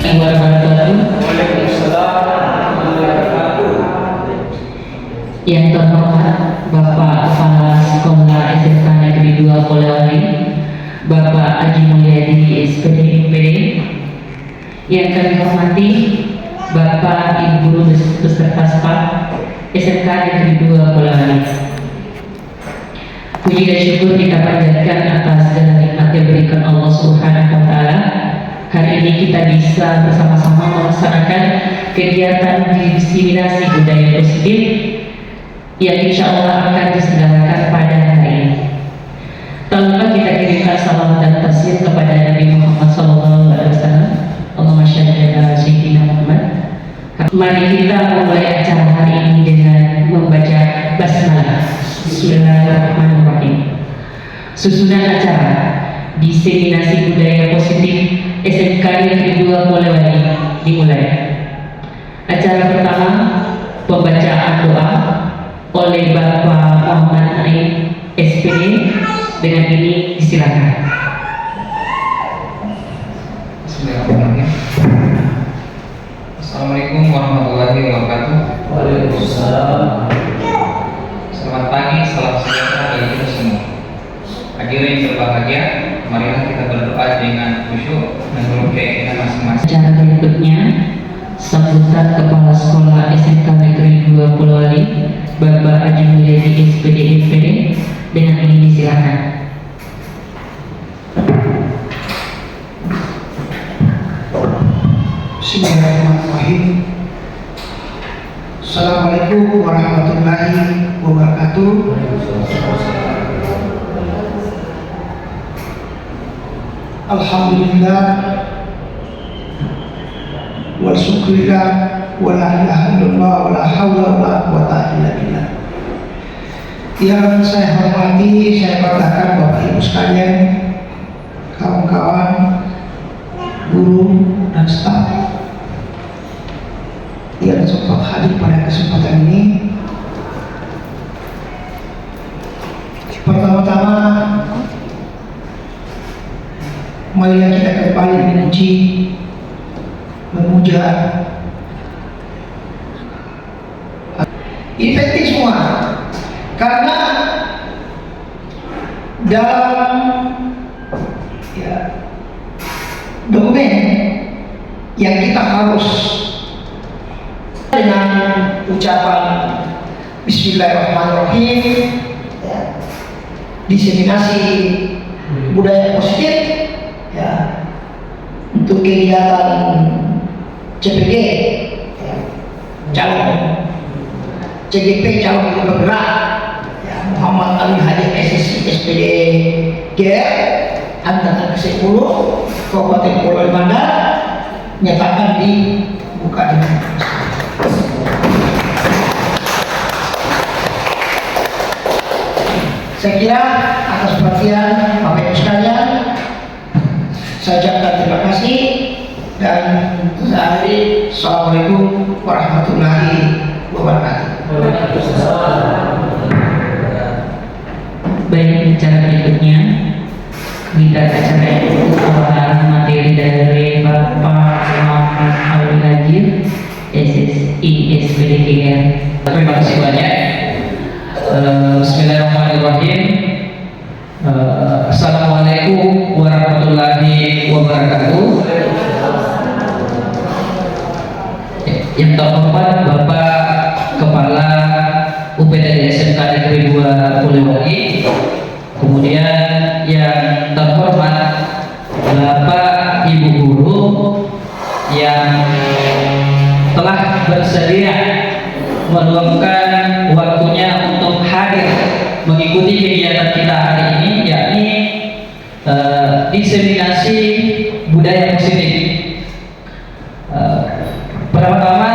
Wabarakatuh. Yang terhormat Bapak Kepala Sekolah SMK Negeri 2 Polewali, Bapak Haji Mulyadi SPD MPD. Yang kami hormati Bapak Ibu Guru beserta staf SMK Negeri 2 Polewali. Puji dan syukur kita panjatkan atas segala nikmat yang diberikan Allah Subhanahu wa Ta'ala. Hari ini kita bisa bersama-sama melaksanakan kegiatan diseminasi budaya positif yang insya Allah akan diselenggarakan pada hari ini. Tak lupa kita kirimkan salam dan taslim kepada Nabi Muhammad SAW. Allahumma sholli ala sayyidina Muhammad. Mari kita memulai acara hari ini dengan membaca basmalah. Bismillahirrahmanirrahim. Susunan acara diseminasi budaya positif SMK Negeri 2 Polewali dimulai. Acara pertama, pembacaan doa oleh Bapak Muhammad Naim SPD. Dengan ini disilakan. Bismillahirrahmanirrahim. Assalamualaikum warahmatullahi wabarakatuh. Waalaikumsalam. Selamat pagi, salam sejahtera bagi kita semua. Hadirin yang berbahagia, marilah kita berdoa dengan khusyuk menurut keyakinan masing-masing. Acara berikutnya, sambutan Kepala Sekolah SMK Negeri 2 Polewali, Bapak Haji Mulyadi SPD MPD. Dengan ini disilakan. Bismillahirrahmanirrahim. Assalamualaikum warahmatullahi wabarakatuh. Alhamdulillah wal syukurillah wa la ilaha illallah wa la hawla wa la quwwata illa billah. Yang saya hormati, saya banggakan Bapak Ibu sekalian, kawan-kawan, guru dan staf yang sempat hadir pada kesempatan ini. Pertama-tama, marilah kita kembali memuji, memuja. Ini penting semua, karena dalam dokumen yang kita harus dengan ucapan Bismillahirrahmanirrahim, diseminasi budaya positif untuk kegiatan CPG, calon CGP, calon guru bergerak, Muhammad Ali Haji SSI SPD GR Angkatan ke-10 Kabupaten Polewali Mandar, nyatakan dibuka dengan saya kira atas perhatian Bapak Ibu sekalian, saya ucapkan terima kasih dan saya akhiri. Assalamualaikum warahmatullahi wabarakatuh. Baik, acara berikutnya kita acara itu pemaparan materi dari Bapak Muhammad Abdul Hajir SSI SPD GR. Terima kasih banyak. Bismillahirrahmanirrahim. Assalamualaikum warahmatullahi wabarakatuh. Yang terhormat Bapak Kepala UPTD SMK Negeri 2 Polewali, kemudian yang terhormat Bapak Ibu Guru yang telah bersedia meluangkan waktunya untuk hadir mengikuti kegiatan kita hari ini, yakni diseminasi budaya positif. Pertama-tama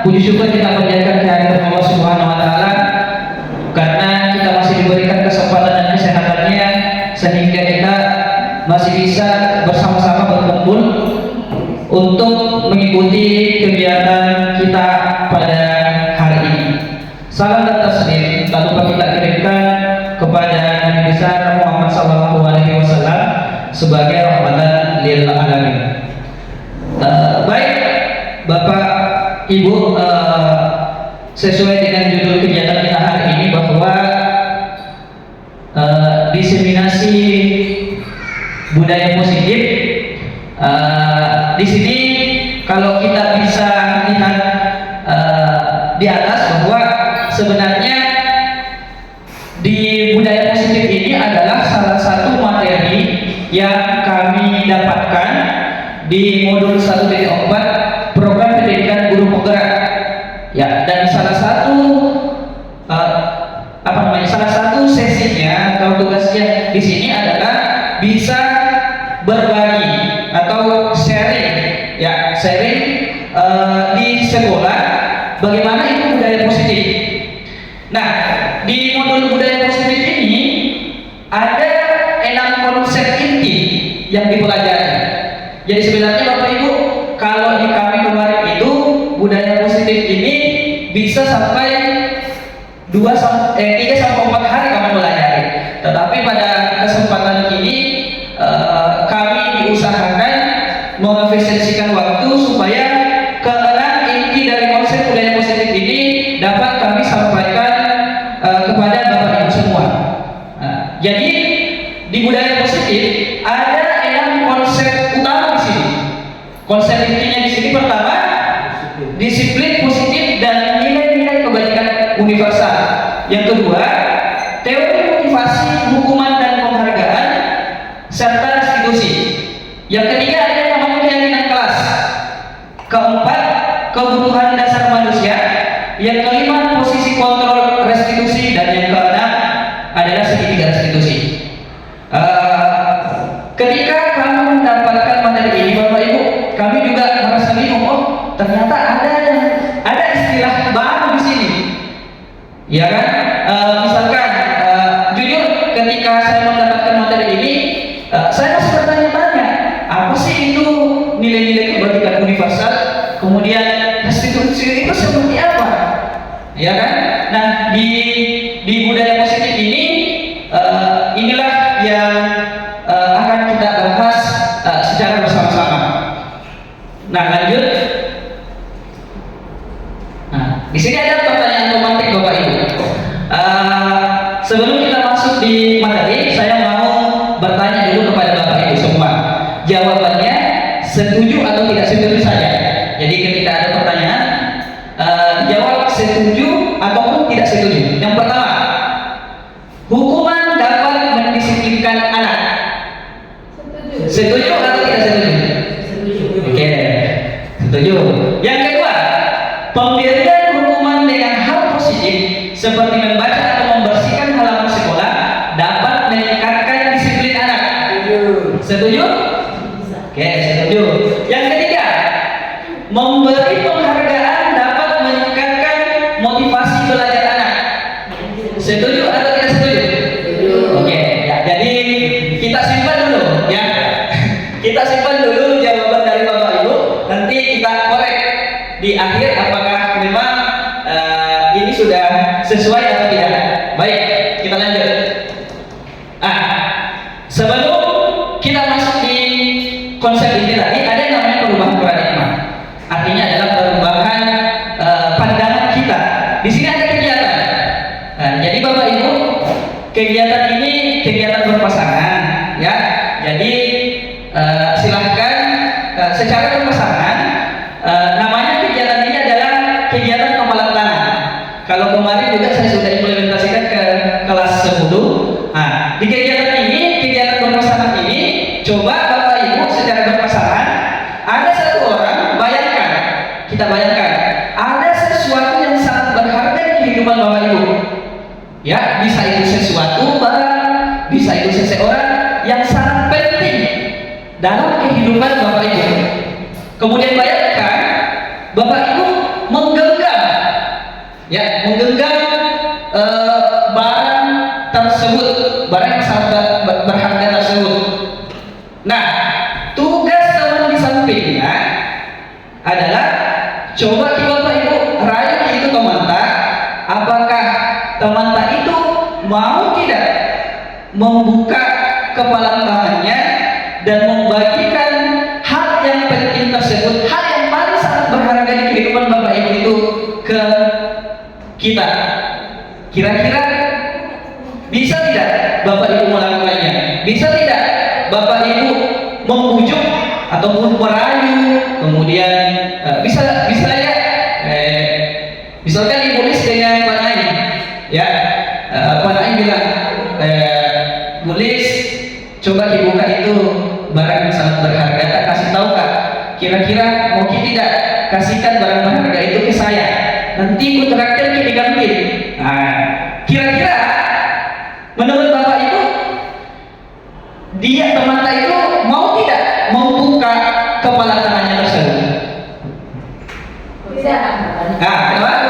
puji syukur kita panjatkan kehadiran Allah Subhanahu wa Ta'ala karena kita masih diberikan kesempatan dan kesehatannya sehingga kita masih bisa bersama-sama berkumpul untuk mengikuti kegiatan kita pada hari ini. Salam dan taslim tak lupa kita kirimkan kepada Nabi besar Muhammad SAW sebagai rahmatan lil alamin. Ibu, sesuai dengan judul kegiatan kita hari ini bahwa diseminasi budaya positif. Di sini kalau kita bisa lihat di atas bahwa sebenarnya di budaya positif ini adalah salah satu materi yang kami dapatkan di modul 1.4 program pendidikan guru penggerak. Ya, dan salah satu sesinya atau tugasnya di sini adalah bisa berbagi atau sharing, ya, sharing di sekolah bagaimana itu budaya positif. Nah, di modul budaya positif ini ada 6 konsep inti yang dipelajari. Jadi sebenarnya Bapak Ibu, kalau di kami kemarin itu budaya positif ini bisa sampai 3 sampai 4 hari kami pelajari. Tetapi pada kesempatan ini kami diusahakan mengefisiensikan waktu supaya keenam inti dari konsep budaya positif ini dapat kami sampaikan kepada Bapak Ibu semua. Jadi di budaya positif ada 6 konsep utama di sini. Konsep intinya di sini pertama, disiplin positif dan nilai-nilai kebaikan universal. Yang kedua, teori motivasi, hukuman dan penghargaan serta restitusi. Yang ketiga ada yang namanya keyakinan kelas. Keempat, kebutuhan dasar manusia. Yang kelima, posisi kontrol restitusi. Dan yang keenam adalah segitiga restitusi. Ketika kami mendapatkan materi ini, Bapak Ibu, kami juga merasa bingung. Oh, ternyata ada istilah baru di sini. Ya kan? Misalkan jujur ketika saya mendapatkan materi ini, saya masih bertanya-tanya, apa sih itu nilai-nilai kebaikan universal? Kemudian restitusi itu seperti apa? Ya kan? Nah, di budaya positif ini inilah yang akan kita bahas secara bersama-sama. Nah, lanjut. Nah, di sini ada pertanyaan romantik Bapak Ibu. Sebelum kita masuk di materi, saya mau bertanya dulu kepada Bapak Ibu semua. Jawabannya setuju atau tidak setuju saja. Jadi ketika ada pertanyaan, jawab setuju ataupun tidak setuju. Yang pertama, hukuman dapat mendisiplinkan anak. Setuju atau tidak setuju? Oke, setuju. Yang kedua, pemberian hukuman dengan hal positif seperti membaca atau membersihkan halaman sekolah dapat meningkatkan disiplin anak. Setuju? Oke, setuju. Yang ketiga, memberi penghargaan dapat meningkatkan motivasi belajar anak. Setuju atau tidak setuju? Oke, ya, jadi kita simpan dulu, ya. Kita simpan dulu jawaban dari Bapak Ibu. Nanti kita korek di akhir apakah memang ini sudah sesuai atau tidak. Baik, kita lanjut. Sebelum kita masuk di konsep ini tadi, ada yang namanya perubahan paradigma. Artinya adalah perubahan pandangan kita. Di sini ada kegiatan. Jadi Bapak Ibu, kegiatan ini kegiatan berpasangan, ya. Jadi silahkan secara berpasangan. Namanya kegiatan ini adalah kegiatan kemalan tangan. Kalau kemarin juga saya sudah implementasikan ke kelas 10. Nah, di kegiatan ini, kegiatan berpasangan ini, coba Bapak Ibu secara berpasangan, ada satu orang, bayangkan, kita bayangkan, ada sesuatu yang sangat berharga di kehidupan Bapak Ibu. Ya, bisa itu sesuatu barang, bisa itu seseorang yang sangat penting dalam kehidupan Bapak Ibu. Kemudian bayangkan Bapak Ibu menggenggam, ya, menggenggam barang tersebut, barang yang sangat berharga tersebut. Nah, tugas teman di sampingnya adalah coba Bapak Ibu rayu itu teman tak, apakah teman tak itu mau tidak membuka kepala tangannya dan membagikan hal yang penting tersebut, hal yang paling sangat berharga di kehidupan Bapak Ibu Ibu membujuk ataupun merayu, kemudian bisa ya, misalkan Ibu list dengan Pak Naim, ya, Pak Naim bilang, Bu Lis, coba dibuka itu barang yang sangat berharga, tak kasih tahu Kak, kira-kira mau tidak kasihkan barang berharga itu ke saya, nanti ku traktir ki diganti. Nah, kira-kira menurut Bapak Ibu, dia teman itu mau tidak membuka kepala tangannya tersebut? Bisa. Nah, kenapa?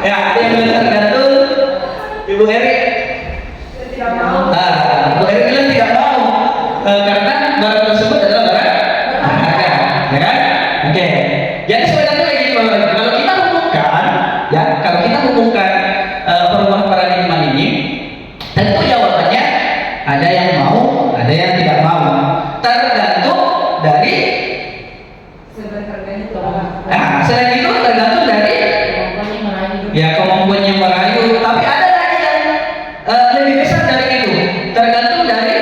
Ya, yang tergantung Ibu Eri. Tidak mau. Bu Eri bilang tidak mau karena barang tersebut adalah barang berharga, ya kan? Oke. Jadi sebenarnya lagi kalau kita hubungkan, ya, kalau kita hubungkan perubahan paradigma ini, tentu jawabannya ada yang mau, ada yang tidak mau. Tergantung dari, Sebenarnya selain itu tergantung dari ya kemampuannya merayu. Tapi ada lagi yang lebih besar dari itu, tergantung dari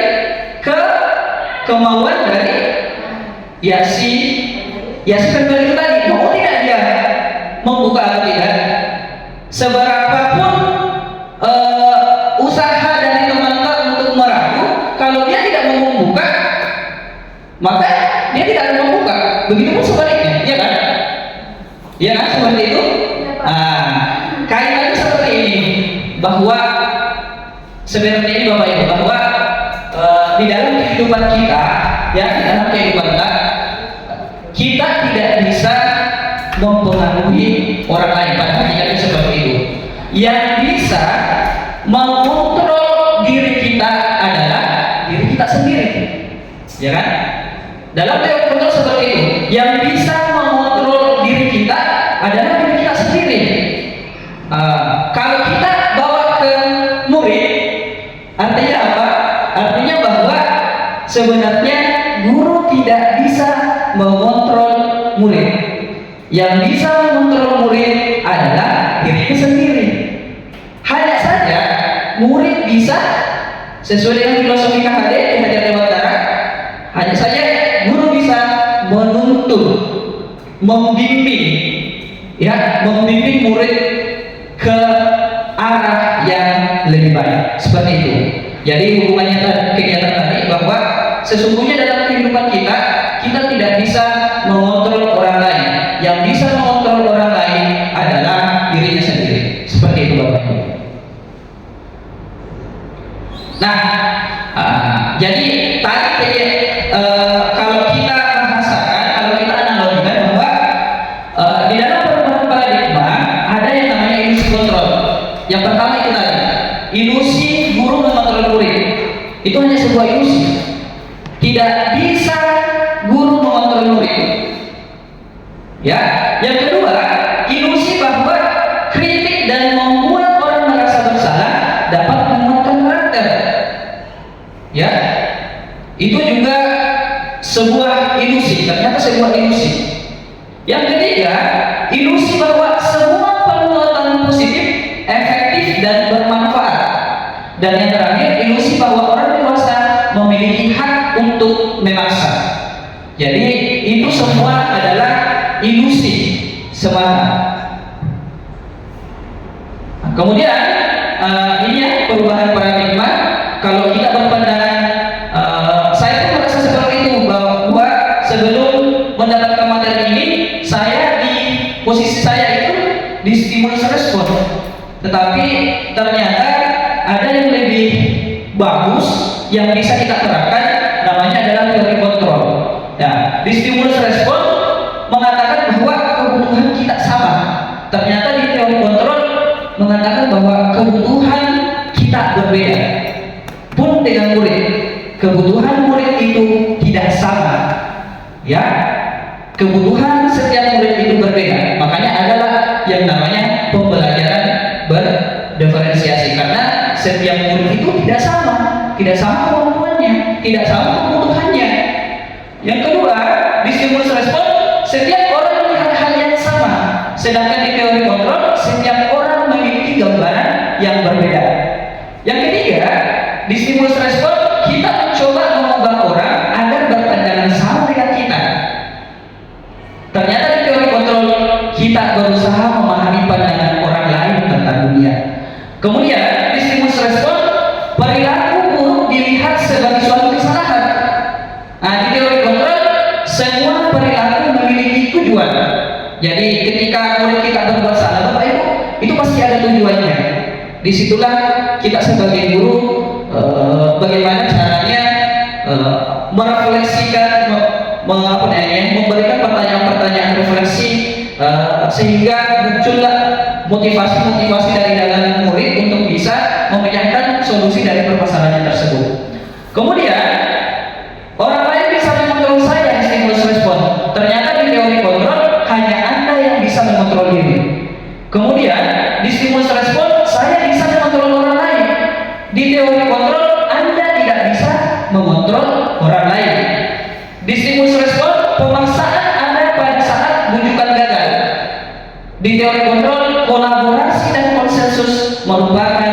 kemauan dari si pembeli itu tadi, mau tidak dia membuka atau tidak. Seberapapun usaha dari teman untuk merayu, kalau dia tidak mau membuka, maka dia tidak akan membuka. Begitupun sebaliknya, ya kan? Ya kan, seperti itu. Kaitannya seperti ini, bahwa sebenarnya ini Bapak Ibu, bahwa di dalam kehidupan kita, ya, di dalam kehidupan kita tidak bisa mempengaruhi orang lain. Pada hakikatnya seperti itu. Yang bisa mengontrol diri kita adalah diri kita sendiri, ya kan? Dalam teori kontrol seperti itu, yang bisa mengontrol diri kita adalah diri kita sendiri. Kalau kita bawa ke murid, artinya apa? Artinya bahwa sebenarnya guru tidak bisa mengontrol murid. Yang bisa mengontrol murid adalah dirinya sendiri. Hanya saja murid bisa sesuai dengan filosofi KHD di Hajar Dewantara, hanya saja guru bisa menuntun, membimbing, ya, membimbing murid ke arah yang lebih baik, seperti itu. Jadi hubungannya kegiatan tadi bahwa sesungguhnya dalam kehidupan kita tidak bisa mengontrol orang lain. Yang bisa mengontrol orang lain adalah dirinya sendiri, seperti itu Bapak Ibu. Nah, jadi tadi kalau kita bahasakan, kalau kita analogikan bahwa di dalam perubahan paradigma ada yang namanya ilusi kontrol. Yang pertama itu tadi, ilusi guru mengontrol murid. Itu hanya sebuah ilusi. Tidak bisa guru mengontrol murid. Ya, yang kedua, ilusi bahwa kritik dan membuat orang merasa bersalah dapat menguatkan karakter. Ya, itu juga sebuah ilusi, ternyata sebuah ilusi. Yang ketiga, ilusi bahwa semua perbuatan positif efektif dan bermanfaat. Dan yang terakhir, ilusi bahwa orang dewasa memiliki hak untuk memaksa. Jadi itu semua adalah ilusi semata. Kemudian ini ya perubahan paradigma. Kalau kita berpandangan, saya pun merasa seperti itu, bahwa sebelum mendapatkan materi ini, saya di posisi saya itu di stimulus respon, tetapi ternyata ada yang lebih bagus yang bisa kita terapkan, namanya adalah teori kontrol. Nah, di stimulus respon mengatakan bahwa kebutuhan kita sama. Ternyata di teori kontrol mengatakan bahwa kebutuhan kita berbeda. Pun dengan murid, kebutuhan murid itu tidak sama. Ya, kebutuhan setiap murid itu berbeda. Makanya adalah yang namanya pembelajaran berdiferensiasi, karena setiap murid itu tidak sama kemampuannya, tidak sama kebutuhannya. Yang kedua, di stimulus respon setiap orang melihat hal yang sama, sedangkan di teori kontrol setiap orang memiliki gambaran yang berbeda. Yang ketiga, di stimulus respon kita mencoba mengubah orang agar berpandangan sama dengan kita. Ternyata di teori kontrol kita berusaha memahami pandangan orang lain tentang dunia. Kemudian di stimulus respon, perilaku buruk dilihat sebagai suatu kesalahan. Nah, di teori kontrol semua perilaku memiliki tujuan. Jadi ketika murid kita berbuat salah, Bapak Ibu, itu pasti ada tujuannya. Disitulah kita sebagai guru bagaimana caranya merefleksikan, memberikan pertanyaan-pertanyaan refleksi sehingga muncullah motivasi-motivasi dari dalam murid untuk bisa memecahkan solusi dari permasalahan tersebut. Kemudian orang lain bisa mengontrol saya di stimulus respon. Ternyata di teori kontrol hanya Anda yang bisa mengontrol diri. Kemudian di stimulus respon saya bisa mengontrol orang lain. Di teori kontrol Anda tidak bisa mengontrol orang lain. Di stimulus respon pemaksaan ada pada saat bujukan gagal. Di teori kontrol kolaborasi dan konsensus merupakan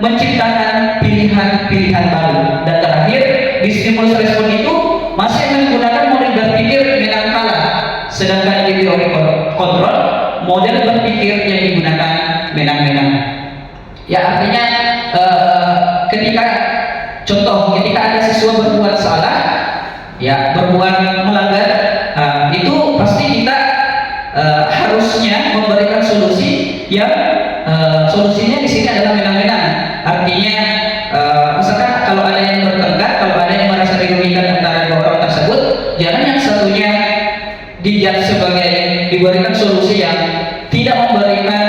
menciptakan pilihan-pilihan baru. Dan terakhir di stimulus respon itu masih menggunakan model berpikir menang kalah. Sedangkan di teori kontrol model berpikir yang digunakan menang-menang. Ya, artinya ketika contoh ketika ada siswa berbuat salah, ya berbuat melanggar, itu pasti kita harusnya memberikan solusi yang solusinya di sini adalah menang-menang. Artinya misalkan kalau ada yang bertengkar, kalau ada yang merasa dirugikan antara dua orang tersebut, jangan yang satunya dijudge sebagai diberikan solusi yang tidak memberikan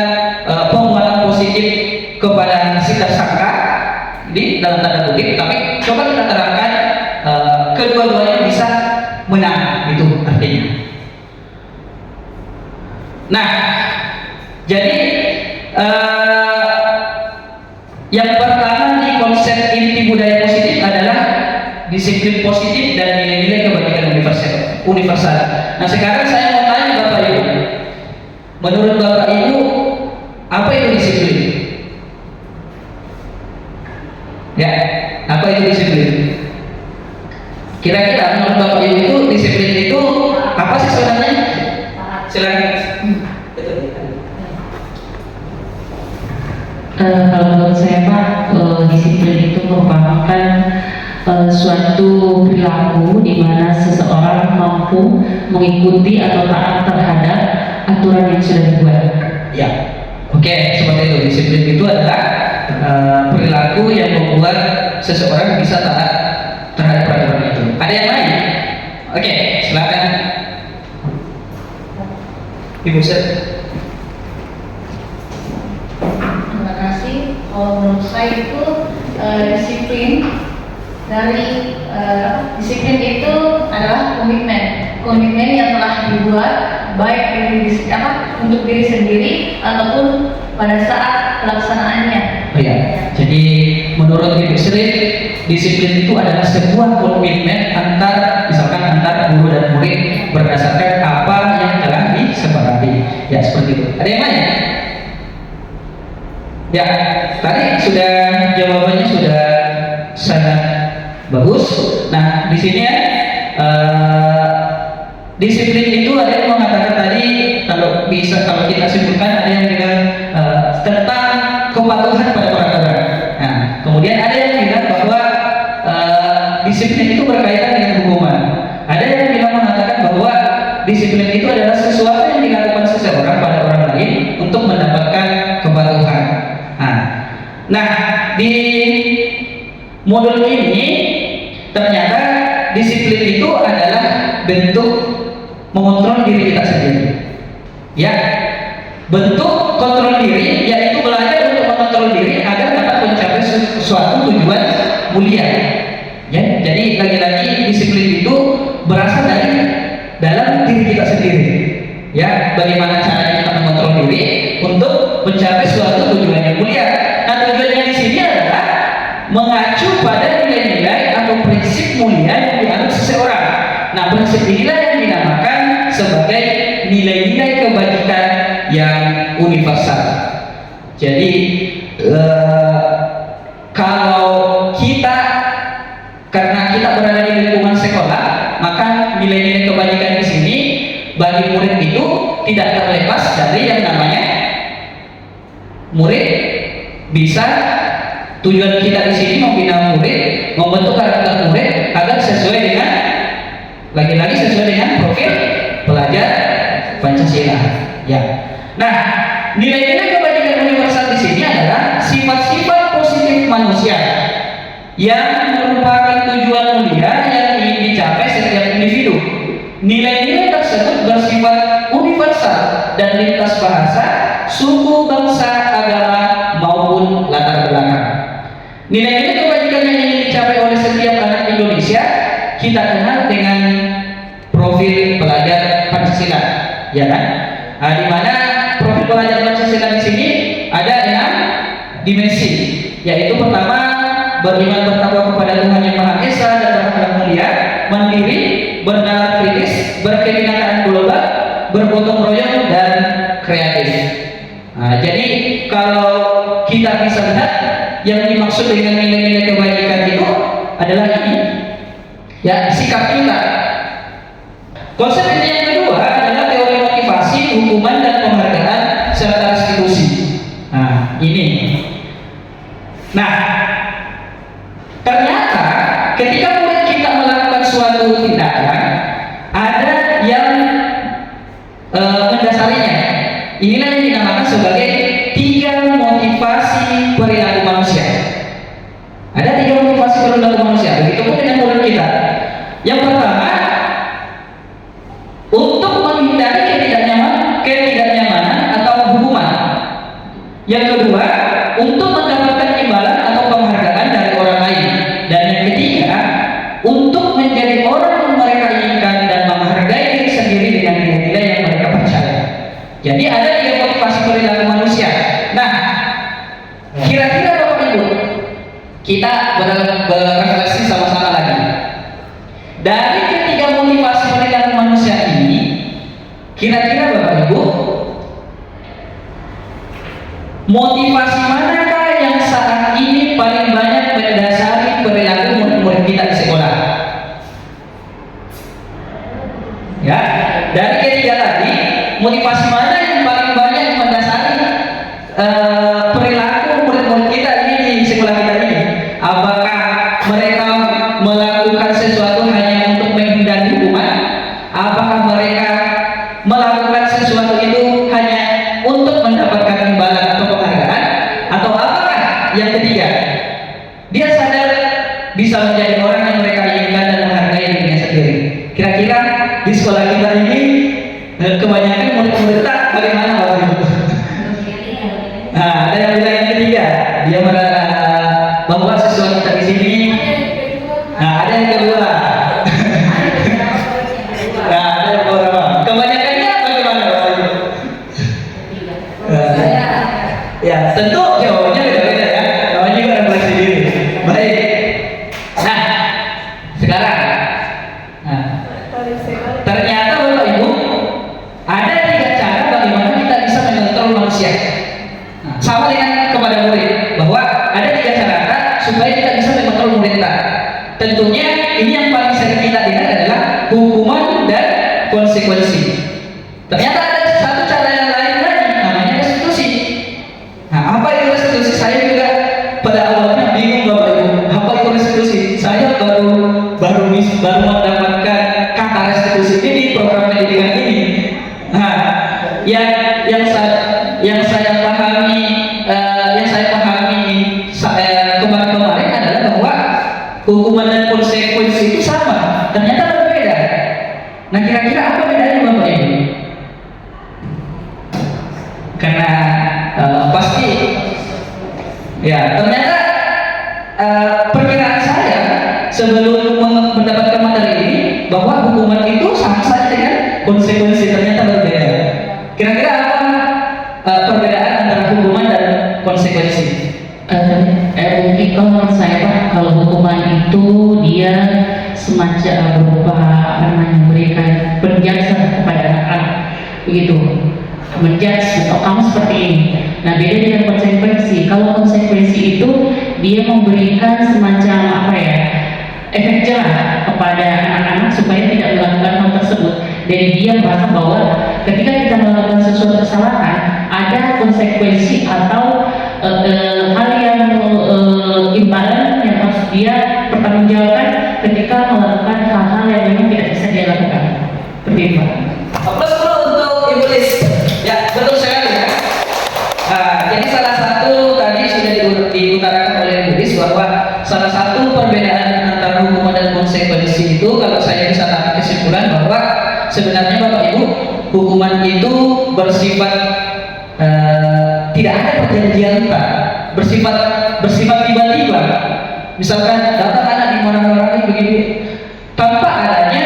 penguatan positif kepada si tersangka di dalam tanda kutip, tapi coba kita terangkan kedua-duanya bisa menang, itu artinya. Nah, jadi yang pertama di konsep inti budaya positif adalah disiplin positif dan nilai-nilai kebajikan universal. Nah, sekarang saya mau tanya Bapak Ibu, menurut Bapak Ibu apa itu disiplin? Ya, apa itu disiplin? Kira-kira menurut Bapak Ibu itu disiplin itu apa sih sebenarnya? Silakan. Kalau menurut saya Pak, disiplin itu merupakan suatu perilaku di mana seseorang mampu mengikuti atau taat terhadap aturan yang sudah dibuat. Ya, oke, seperti itu. Disiplin itu adalah perilaku yang membuat seseorang bisa taat terhadap peraturan itu. Ada yang lain? Oke, silakan. Ibu Sir. Terima kasih. Kalau menurut saya itu disiplin dari disiplin itu adalah komitmen yang telah dibuat baik untuk diri sendiri ataupun pada saat pelaksanaannya. Oh ya, jadi menurut Ibu Sri, disiplin itu adalah sebuah komitmen misalkan antar guru dan murid berdasarkan apa yang telah disepakati. Ya, seperti itu. Ada yang lain? Ya, tadi jawabannya sudah sangat bagus. Nah, di sini disiplin itu ada yang mengatakan tadi, kalau kita simpulkan, ada yang bilang tentang kepatuhan pada peraturan. Nah, kemudian ada yang bilang bahwa disiplin itu berkaitan dengan hukuman. Ada yang bilang mengatakan bahwa disiplin itu adalah sesuatu yang dilakukan seseorang pada orang lain untuk mendapatkan kepatuhan. Nah, di modul ini ternyata disiplin itu adalah bentuk mengontrol diri kita sendiri. Ya, bentuk kontrol diri yaitu belajar untuk mengontrol diri agar dapat mencapai suatu tujuan mulia. Ya, jadi lagi-lagi disiplin itu berasal dari dalam diri kita sendiri. Ya, bagaimana caranya kita mengontrol diri untuk mencapai suatu tujuan yang mulia. Nah, tujuannya di sini adalah mengacu pada nilai-nilai atau prinsip mulia yang dianut seseorang. Nah, prinsip inilah yang dinamakan sebagai nilai-nilai kebajikan yang universal. Jadi kalau karena kita berada di lingkungan sekolah, maka nilai-nilai kebajikan di sini bagi murid itu tidak terlepas dari yang namanya murid bisa, tujuan kita di sini membina murid, membentuk karakter murid agar sesuai dengan, lagi-lagi sesuai dengan profil pelajar Pancasila. Ya. Nah, nilai-nilai kebajikan universal di sini adalah sifat-sifat positif manusia yang merupakan tujuan mulia yang ingin dicapai setiap individu. Nilai-nilai tersebut bersifat universal dan lintas bahasa, suku, bangsa, agama maupun latar belakang. Nilai-nilai kebajikan yang ingin dicapai oleh setiap anak Indonesia kita kenal dengan profil pelajar Pancasila, ya kan? Nah, di mana profil pelajar Pancasila di sini ada 6 dimensi, yaitu pertama, beriman bertakwa kepada Tuhan Yang Maha Esa dan berakhlak mulia, mandiri, bernalar kritis, berkebinekaan global, bergotong royong, dan kreatif. Nah, jadi kalau kita bisa lihat yang dimaksud dengan nilai-nilai kebajikan itu adalah ini, ya, sikap kita. Konsep ini yang kedua adalah teori motivasi, hukuman, dan penghargaan serta restitusi. Nah, ini. Nah, ternyata ketika murid kita melakukan suatu tindakan, ada yang mendasarinya. Inilah yang dinamakan sebagai 3 motivasi perilaku manusia. Ada 3 motivasi perilaku manusia. Begitupun dengan murid kita. Yang pertama, untuk menghindari ketidaknyamanan atau hukuman. Yang kedua, untuk mendapatkan imbalan atau penghargaan dari orang lain. Dan yang ketiga, untuk menjadi orang yang mereka inginkan dan menghargai diri sendiri dengan nilai-nilai yang mereka percaya. Jadi ada 3 motivasi perilaku manusia. Nah, kira-kira Bapak Ibu, kita berefleksi sama-sama lagi. Dari ketiga motivasi perilaku manusia ini, kira-kira Bapak Ibu, motivasi manakah yang saat ini paling banyak mendasari perilaku murid-murid kita di sekolah? Ya, dari ketiga tadi, motivasi mana yang paling banyak mendasari perilaku murid-murid kita ini di sekolah kita ini? Apakah mereka melakukan sesuatu hanya untuk menghindari hukuman? Apakah mereka melakukan sesuatu itu hanya untuk mendapatkan imbalan atau penghargaan? Atau apakah yang ketiga, dia sadar bisa menjadi orang yang mereka inginkan dan menghargai dirinya sendiri? Kira-kira di sekolah kita ini kebanyakan murid-murid kita bagaimana Bapak Ibu? Nah, ada yang bilang yang ketiga, dia merasa bahwa siswa kita di sini. Nah, ada yang kedua. Nah, ada yang beberapa. Kebanyakannya bagaimana Bapak Ibu? Ya, tentu jawabannya beda-beda ya. Namanya juga refleksi diri. Baik. Nah, sekarang, ternyata Bapak Ibu, ada 3 cara bagaimana kita bisa mengontrol manusia. Nah, sama dengan kepada murid, bahwa ada 3 cara supaya kita bisa mengontrol murid kita. Tentunya ini yang paling sering kita dengar adalah hukuman dan konsekuensi. Ternyata ada satu cara yang lain lagi, namanya restitusi. Nah, apa itu restitusi? Saya juga pada awalnya bingung Bapak Ibu, apa itu restitusi? Saya baru mendapatkan kata restitusi ini di program pendidikan ini. Nah, yang saya pahami kemarin adalah bahwa hukuman dan konsekuensi itu sama, ternyata berbeda. Nah, kira-kira apa bedanya Bapak Ibu? Karena pasti ya, ternyata perkiraan saya sebelum mendapatkan materi ini bahwa hukuman itu sama saja dengan konsekuensi, ternyata berbeda. Kira-kira apa perbedaan antara hukuman dan konsekuensi? Mungkin kalau menurut saya Pak, kalau hukuman itu dia semacam berupa memberikan penjelasan kepada anak-anak, begitu, menjudge atau kamu seperti ini. Nah, beda dengan konsekuensi. Kalau konsekuensi itu dia memberikan semacam efek jerah. kepada anak-anak supaya tidak melakukan hal tersebut. Jadi dia merasa bahwa ketika kita melakukan sesuatu kesalahan ada konsekuensi atau hal yang imbalan yang harus dia pertanggungjawabkan ketika melakukan hal-hal yang memang tidak bisa dia lakukan. Seperti itu, Pak. Plus dulu untuk Ibu Lis. Ya, betul sekali ya. Jadi salah satu tadi sudah diutarakan oleh Ibu Lis bahwa salah satu perbedaan antara hukuman dan konsekuensi itu, kalau saya bisa tarik kesimpulan bahwa sebenarnya Bapak Ibu, hukuman itu bersifat tidak ada perjanjian Pak, bersifat tiba-tiba. Misalkan datang anak di mana-mana begini tanpa adanya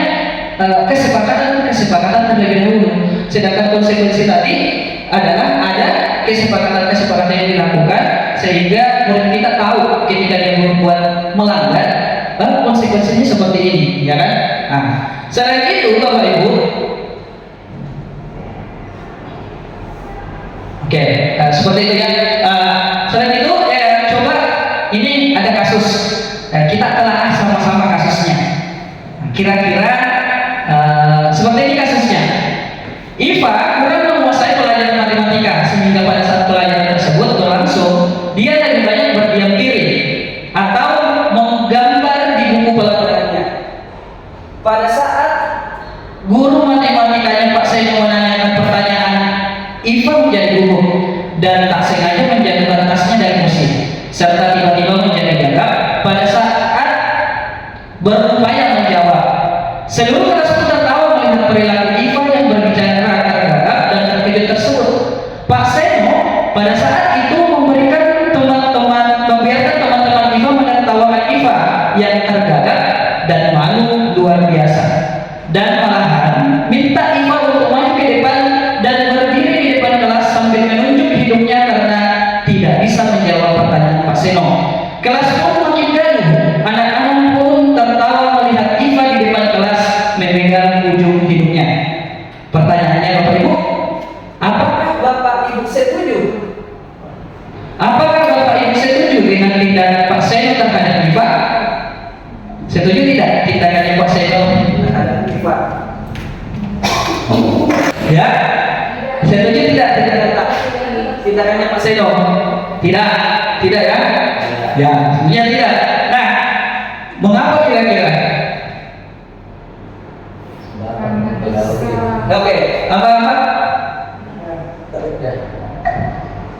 kesepakatan terlebih dahulu. Sedangkan konsekuensi tadi adalah ada kesepakatan yang dilakukan sehingga murid kita tahu ketika dia berbuat melanggar konsekuensinya seperti ini, ya kan? Nah, selain itu Bapak Ibu, oke, seperti itu ya. Selain itu coba ini ada kasus, kita telah sama-sama kasusnya. Kira-kira seperti ini kasusnya. Iva kurang menguasai pelajaran matematika sehingga pada saat pelajaran tersebut berlangsung dia lebih banyak berdiam diri atau menggambar di buku pelajarannya. Pada saat guru matematikanya Pak Seno menanyakan pertanyaan, Iva menjadi gugup dan tak sengaja menjatuhkan tasnya dari kursi serta tiba-tiba menjadi gagap pada saat berupaya menjawab. Seluruh kelas pun tertawa melihat perilaku Iva yang berbicara tergagap dan terkejut tersebut. Pak Seno pada saat itu membiarkan teman-teman Iva menertawakan Iva yang tergagap dan malu luar biasa, dan malahan minta Iva untuk maju ke depan dan berdiri di depan kelas sambil menunjuk hidungnya karena tidak bisa menjawab pertanyaan Pak Seno. Kelas pun makin gaduh. Anak-anak pun tertawa melihat Iva di depan kelas memegang ujung hidungnya. Pertanyaannya Bapak Ibu, apakah Bapak Ibu setuju? Apakah Bapak Ibu setuju dengan tindakan Pak Seno terhadap Iva? Setuju tidak tindakannya Pak Seno terhadap Iva? Ya? Setuju tidak tindakannya Pak Seno? Tidak ya? Ya, sebenarnya tidak. Nah, mengapa kira-kira? Oke, apa?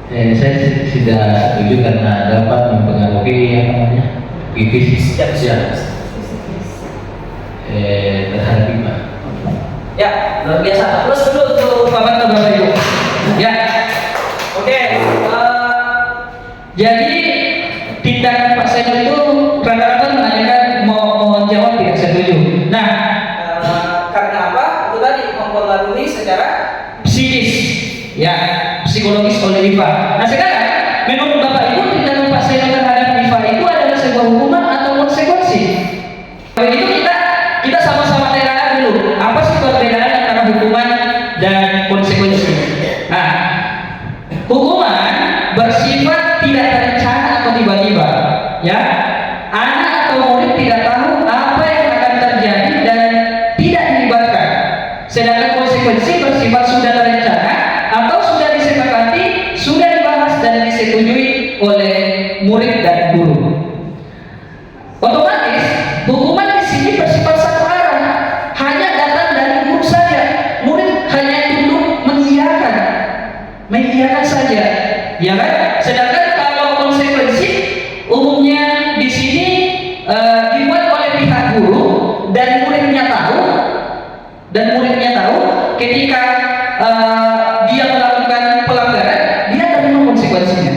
Saya tidak setuju karena dapat mempengaruhi fisik terhadap Iva. Ya, luar biasa. Terus dulu untuk Bapak Ibu. Ya, oke. Jadi tindakan Pak Seno itu rata-rata menanyakan mau jawab tidak setuju. Nah, karena apa? Itu tadi mempengaruhi secara psikis, ya, psikologis oleh Iva. Nah sekarang, menurut Bapak Ibu tindakan Pak Seno terhadap Iva itu adalah sebuah hukuman atau konsekuensi? Begitu kita sama-sama terangkan dulu apa sih perbedaan antara hukuman dan konsekuensi. Nah, hukuman bersifat tidak terencana atau tiba-tiba, ya. Anak atau murid tidak tahu apa yang akan terjadi dan tidak dilibatkan. Sedangkan konsekuensi bersifat sudah terencana atau sudah disepakati, sudah dibahas dan disetujui oleh murid dan guru. Otomatis hukuman di sini bersifat satu arah, hanya datang dari guru saja. Murid hanya tunduk mengiyakan saja, ya kan? Sedangkan kalau konsekuensi umumnya di sini dibuat oleh pihak guru dan muridnya tahu ketika dia melakukan pelanggaran, dia terima konsekuensinya.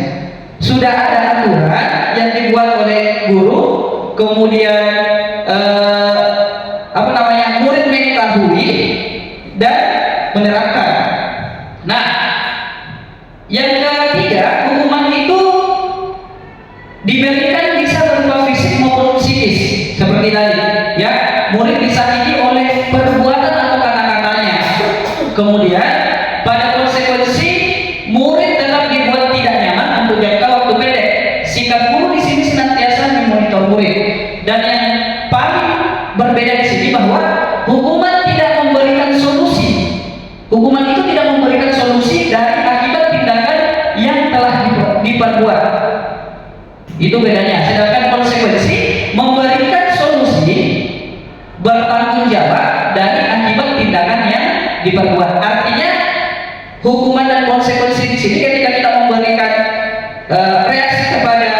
Sudah ada aturan yang dibuat oleh guru, kemudian murid mengetahui dan menerapkan. Nah, yang ketiga, hukuman itu diberikan bisa berupa fisik maupun psikis seperti tadi, ya. Murid disakiti oleh perbuatan atau kata-katanya. Kemudian pada konsekuensi murid tetap dibuat tidak nyaman untuk jangka waktu pendek. Sikap guru di sini senantiasa memonitor murid. Dan yang paling berbeda hukuman tidak memberikan solusi. Hukuman itu tidak memberikan solusi dari akibat tindakan yang telah diperbuat. Itu bedanya. Sedangkan konsekuensi memberikan solusi, bertanggung jawab dari akibat tindakan yang diperbuat. Artinya hukuman dan konsekuensi di sini ketika kita memberikan reaksi kepada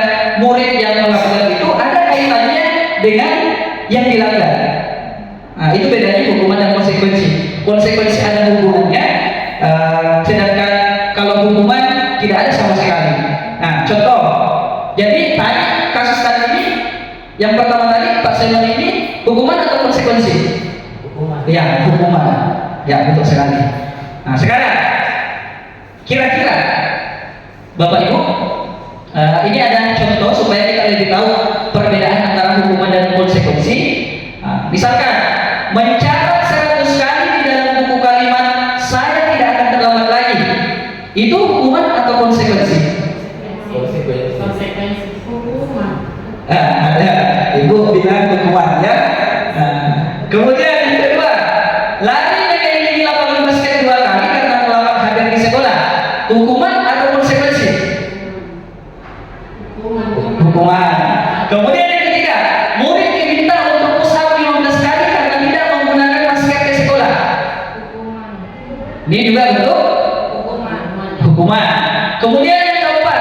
murid yang melakukan itu ada kaitannya dengan yang dilanggar. Nah, itu bedanya hukuman dan konsekuensi. Konsekuensi ada hubungannya, sedangkan kalau hukuman tidak ada sama sekali. Nah, contoh. Jadi tadi kasus tadi ini, yang pertama tadi Pak Simon ini hukuman atau konsekuensi? Hukuman. Ya, hukuman. Ya, betul sekali. Nah, sekarang kira-kira Bapak Ibu, ini ada contoh supaya kita lebih tahu perbedaan antara hukuman dan konsekuensi. Misalkan mencatat 100 kali di dalam buku kalimat saya tidak akan terlambat lagi, itu hukuman atau konsekuensi? Konsekuensi. Ada ibu bilang hukuman ya. Kemudian yang kedua, lari mengelilingi lapangan basket 2 kali karena terlambat hadir di sekolah, hukuman atau konsekuensi? Hukuman. Kemudian yang ketiga, murid diminta untuk push up 15 kali karena tidak menggunakan masker di sekolah, ini juga bentuk hukuman. Kemudian yang keempat,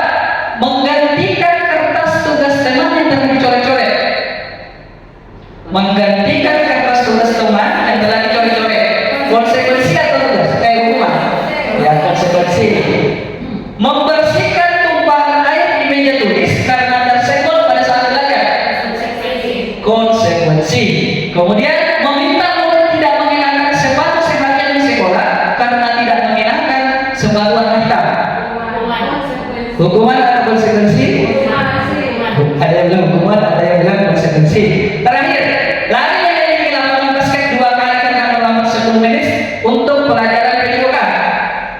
menggantikan kertas tugas teman yang telah dicoret-coret. Menggantikan kertas tugas teman yang telah dicoret-coret, konsekuensi atau tugas? Hukuman. Ya, konsekuensi. Membersihkan tumpahan air di meja tulis karena tersenggol pada saat belajar, konsekuensi. Kemudian meminta murid tidak mengenakan sepatu seharian di sekolah karena tidak mengenakan sepatu warna hitam, hukuman atau konsekuensi? Ada yang bilang hukuman, ada yang bilang konsekuensi. Terakhir, lari mengelilingi lapangan basket 2 kali karena terlambat 10 menit untuk pelajaran PJOK.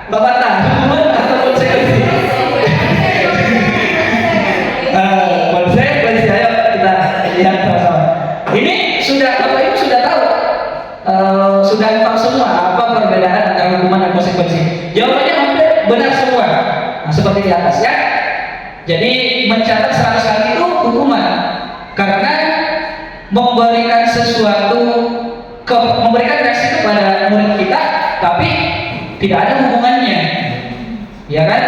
Bapak tahu hukuman atau konsekuensi? Konsekuensi. Ayo kita lihat sama-sama. Ini sudah Bapak Ibu sudah tahu, sudah tahu semua apa perbedaan antara hukuman dan konsekuensi. Jawabannya hampir benar semua. Nah, seperti di atas ya. Jadi mencatat 100 kali itu hukuman karena memberikan sesuatu, memberikan reaksi kepada murid kita, tapi tidak ada hubungannya, ya kan?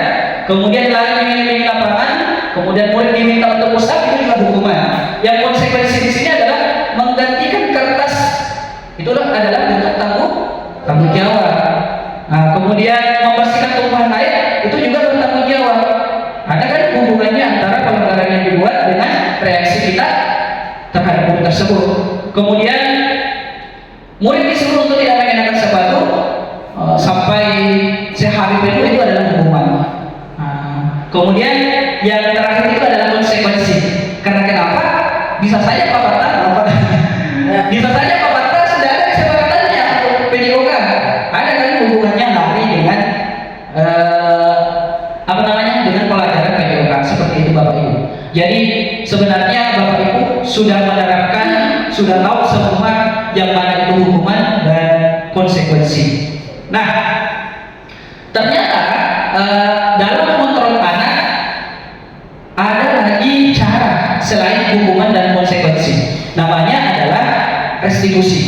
Kemudian lari mengelilingi lapangan, kemudian murid diminta untuk push up, itu juga hukuman. Yang konsekuensi di sini adalah menggantikan kertas, itulah adalah bentuk tanggung jawab. Nah, kemudian membersihkan tumpahan air, itu juga bertanggung jawab. Ada kan hubungannya antara pelanggaran yang dibuat dengan reaksi kita terhadap murid tersebut. Kemudian murid disuruh untuk tidak mengenakan sepatu sampai sehari penuh, itu adalah hukuman. Kemudian yang terakhir itu adalah konsekuensi. Karena kenapa? Bisa saja Pak Bata, bisa saja Pak Bata sudah ada kesepakatannya untuk PJOK. Ada kan hubungannya lari dengan dengan pelajaran PJOK, seperti itu Bapak Ibu. Jadi sebenarnya Bapak Ibu sudah menerapkan, sudah tahu semua yang mana itu hukuman dan konsekuensi. Nah, ternyata dalam mengontrol anak ada lagi cara selain hukuman dan konsekuensi. Namanya adalah restitusi.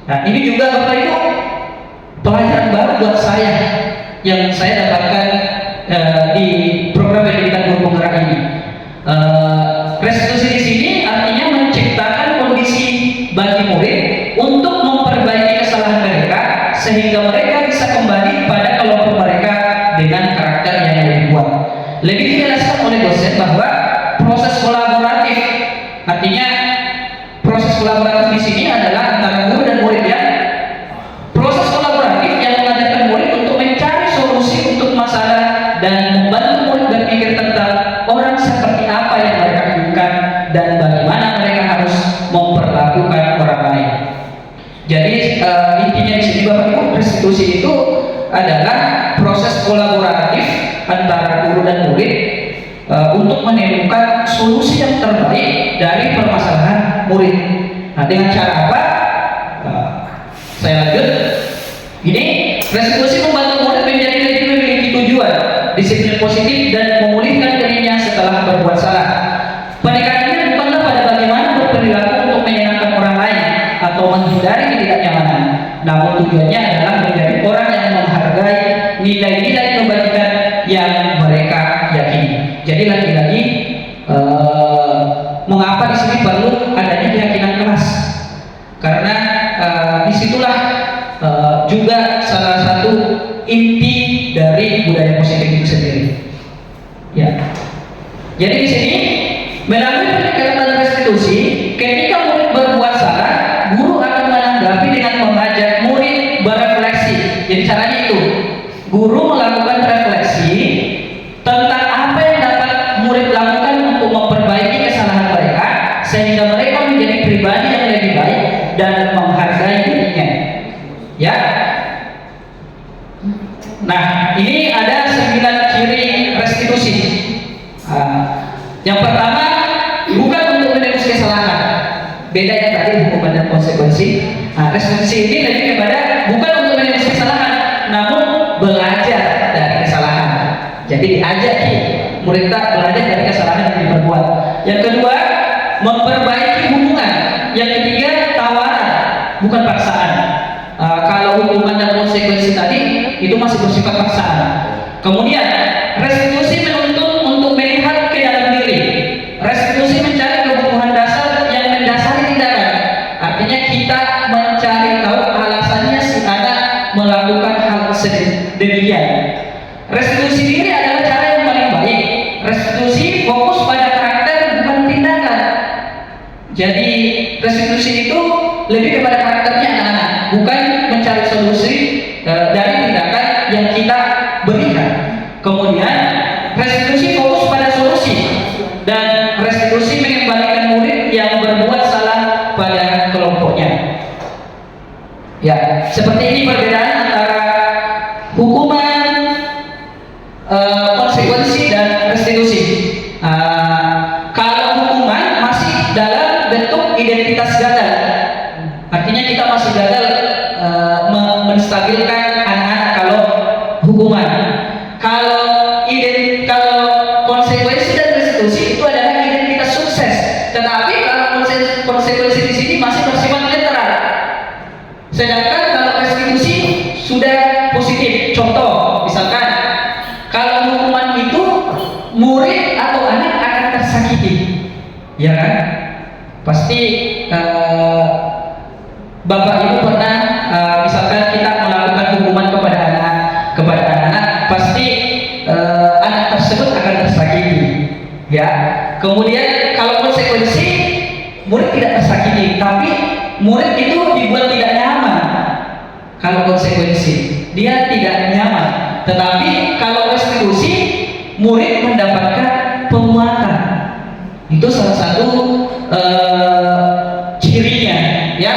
Nah, ini juga Bapak Ibu pelajaran baru buat saya yang saya dapatkan di program pendidikan guru penggerak ini. Restitusi di sini artinya menciptakan kondisi bagi murid untuk memperbaiki kesalahan mereka sehingga mereka bisa kembali pada kelompok mereka dengan karakter yang lebih kuat. Lebih dijelaskan oleh dosen bahwa proses kolaboratif, artinya proses kolaboratif di sini adalah antara guru dan murid ya. Proses kolaboratif yang mengajarkan murid untuk mencari solusi untuk masalah dan membantu murid berpikir tentang orang seperti apa yang mereka inginkan dan bagaimana mereka harus memperlakukan orang lain. Jadi intinya di sini Bapak Ibu, restitusi itu adalah proses kolaboratif antara guru dan murid untuk menemukan solusi yang terbaik dari permasalahan murid. Nah, dengan cara apa? menghindari ketidaknyamanan, namun tujuannya adalah menjadi orang yang menghargai nilai-nilai kebajikan yang mereka yakini. Jadi lagi-lagi mengapa di sini perlu adanya keyakinan keras? Karena disitulah juga salah satu inti dari budaya positif itu sendiri. Ya. Jadi di sini melalui pendekatan restitusi, ketika murid berbuat salah, guru akan menanggapi dengan mengajak murid berefleksi. Jadi caranya itu, guru melakukan refleksi tentang apa yang dapat murid lakukan untuk memperbaiki kesalahan mereka, sehingga mereka menjadi pribadi yang lebih baik dan menghargai dirinya. Ya. Nah, ini ada 9 ciri restitusi. Yang pertama, bukan untuk menebus kesalahan. Beda yang tadi hukuman dan konsekuensi. Restitusi ini lebih kepada bukan untuk menebus kesalahan, namun belajar dari kesalahan. Jadi diajak murid belajar dari kesalahan yang diperbuat. Yang kedua, memperbaiki hubungan. Yang ketiga, tawaran, bukan paksaan. Kalau hukuman dan konsekuensi tadi itu masih bersifat paksaan. Kemudian restitusi menuntut untuk melihat ke dalam diri. Restitusi mencari kebutuhan dasar yang mendasari tindakan. Artinya kita mencari tahu alasannya si anak melakukan hal demikian. Restitusi diri adalah cara yang paling baik. Restitusi fokus pada karakter bukan tindakan. Jadi restitusi itu lebih kepada karakternya anak-anak, bukan mencari solusi dari tindakan yang kita berikan. Kemudian restitusi fokus pada solusi, dan restitusi mengembalikan murid yang berbuat salah pada kelompoknya. Ya, seperti ini perbedaan antara hukuman, konsekuensi dan restitusi. Kalau hukuman masih dalam bentuk identitas gagal, artinya kita masih gagal menstabilkan anak-anak kalau hukuman. Kalau konsekuensi dan restitusi itu adalah identitas sukses. Tetapi kalau konsekuensi di sini masih bersifat netral. Sedangkan kalau restitusi sudah positif. Contoh, misalkan kalau hukuman itu murid atau anak akan tersakiti, ya kan? Pasti bapak ibu pernah misalkan kita melakukan hukuman kepada anak, pasti anak tersebut akan tersakiti, ya. Kemudian kalau konsekuensi, murid tidak tersakiti, tapi murid itu dibuat tidak nyaman. Kalau konsekuensi dia tidak nyaman, tetapi kalau restitusi, murid mendapatkan penguatan. Itu salah satu cirinya, ya.